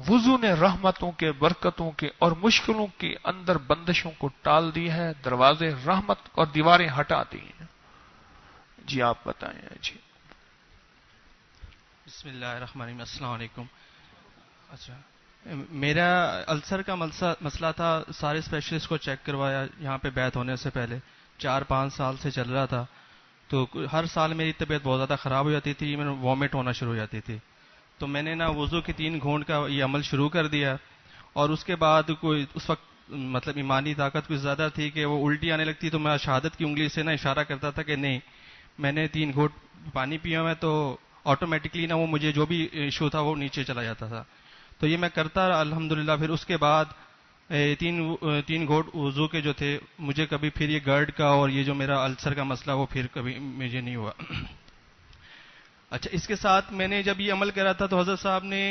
وضو نے رحمتوں کے، برکتوں کے اور مشکلوں کے اندر بندشوں کو ٹال دی ہے، دروازے رحمت اور دیواریں ہٹا دی ہیں. جی آپ بتائیں. جی بسم اللہ الرحمن الرحیم. السلام علیکم. اچھا، میرا السر کا مسئلہ تھا. سارے اسپیشلسٹ کو چیک کروایا یہاں پہ بیعت ہونے سے پہلے. 4-5 سال سے چل رہا تھا. تو ہر سال میری طبیعت بہت زیادہ خراب ہو جاتی تھی، میں وامٹ ہونا شروع ہو جاتی تھی. تو میں نے نا وضو کے 3 گھونٹ کا یہ عمل شروع کر دیا. اور اس کے بعد کوئی اس وقت مطلب ایمانی طاقت کچھ زیادہ تھی کہ وہ الٹی آنے لگتی تو میں شہادت کی انگلی سے نا اشارہ کرتا تھا کہ نہیں. میں نے 3 گھونٹ پانی پیا میں تو آٹومیٹکلی نا وہ مجھے جو بھی ایشو تھا وہ نیچے چلا جاتا تھا. تو یہ میں کرتا رہا الحمدللہ. پھر اس کے بعد 3 گھونٹ وضو کے جو تھے مجھے کبھی پھر یہ گرڈ کا اور یہ جو میرا السر کا مسئلہ وہ پھر کبھی مجھے نہیں ہوا. اچھا، اس کے ساتھ میں نے جب یہ عمل کرا تھا تو حضرت صاحب نے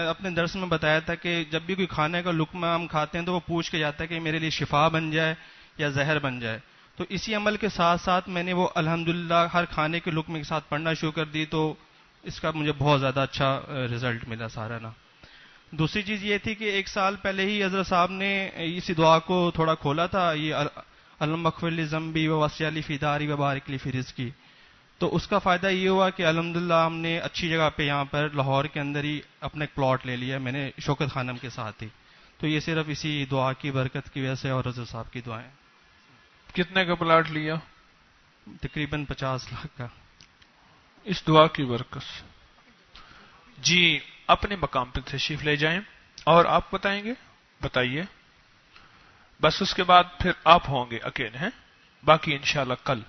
اپنے درس میں بتایا تھا کہ جب بھی کوئی کھانے کا لقمہ ہم کھاتے ہیں تو وہ پوچھ کے جاتا ہے کہ میرے لیے شفا بن جائے یا زہر بن جائے. تو اسی عمل کے ساتھ ساتھ میں نے وہ الحمدللہ ہر کھانے کے لقمے کے ساتھ پڑھنا شروع کر دی. تو اس کا مجھے بہت زیادہ اچھا رزلٹ ملا سارا نا. دوسری چیز یہ تھی کہ 1 سال پہلے ہی حضرت صاحب نے اسی دعا کو تھوڑا کھولا تھا، یہ اللہم اغفر لی ذنبی ووسع لی فی داری وبارک لی فی رزقی. تو اس کا فائدہ یہ ہوا کہ الحمدللہ ہم نے اچھی جگہ پہ یہاں پر لاہور کے اندر ہی اپنا ایک پلاٹ لے لیا، میں نے شوکت خانم کے ساتھ ہی. تو یہ صرف اسی دعا کی برکت کی وجہ سے اور حضرت صاحب کی دعائیں. کتنے کا پلاٹ لیا؟ تقریباً 50 لاکھ کا. اس دعا کی برکت. جی اپنے مقام پہ تشریف لے جائیں اور آپ بتائیں گے. بتائیے. بس اس کے بعد پھر آپ ہوں گے اکیلے ہیں، باقی انشاءاللہ کل.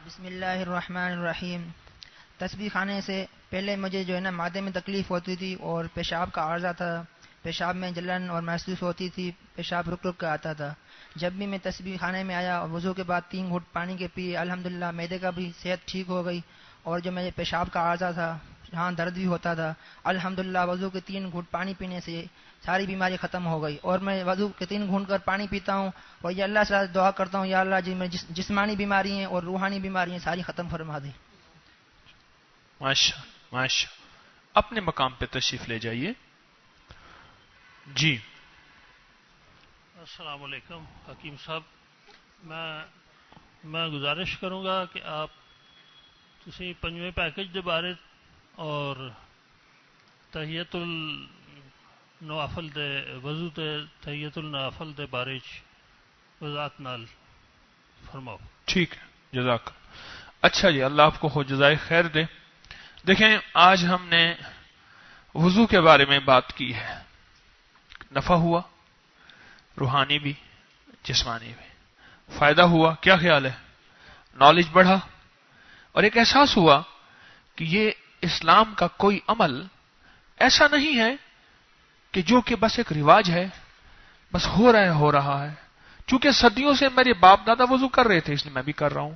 بسم اللہ الرحمن الرحیم. تسبیح خانے سے پہلے مجھے جو ہے نا معدے میں تکلیف ہوتی تھی اور پیشاب کا عارضہ تھا. پیشاب میں جلن اور محسوس ہوتی تھی، پیشاب رک رک کے آتا تھا. جب بھی میں تسبیح خانے میں آیا اور وضو کے بعد 3 گھونٹ پانی کے پیے، الحمدللہ معدے کا بھی صحت ٹھیک ہو گئی. اور جو میرے پیشاب کا عارضہ تھا، جہاں درد بھی ہوتا تھا، الحمدللہ وضو کے 3 گھونٹ پانی پینے سے ساری بیماری ختم ہو گئی. اور میں وضو کے 3 گھونٹ کر پانی پیتا ہوں اور یہ اللہ سے دعا کرتا ہوں، یا اللہ جی میں جسمانی بیماری ہیں اور روحانی بیماری ہیں ساری ختم فرما دے. ماشاء ماشاء. اپنے مقام پہ تشریف لے جائیے. جی السلام علیکم حکیم صاحب. میں گزارش کروں گا کہ آپ تسی 5ویں پیکج دے بارے اور تحیت النوافل دے وضو تے تحیت النوافل دے بارے وضاحت نال فرماؤ. ٹھیک ہے، جزاک. اچھا جی، اللہ آپ کو جزائے خیر دے. دیکھیں آج ہم نے وضو کے بارے میں بات کی ہے. نفع ہوا، روحانی بھی جسمانی بھی. فائدہ ہوا، کیا خیال ہے؟ نالج بڑھا اور ایک احساس ہوا کہ یہ اسلام کا کوئی عمل ایسا نہیں ہے کہ جو کہ بس ایک رواج ہے، بس ہو رہا ہے. چونکہ صدیوں سے میرے باپ دادا وضو کر رہے تھے اس لیے میں بھی کر رہا ہوں،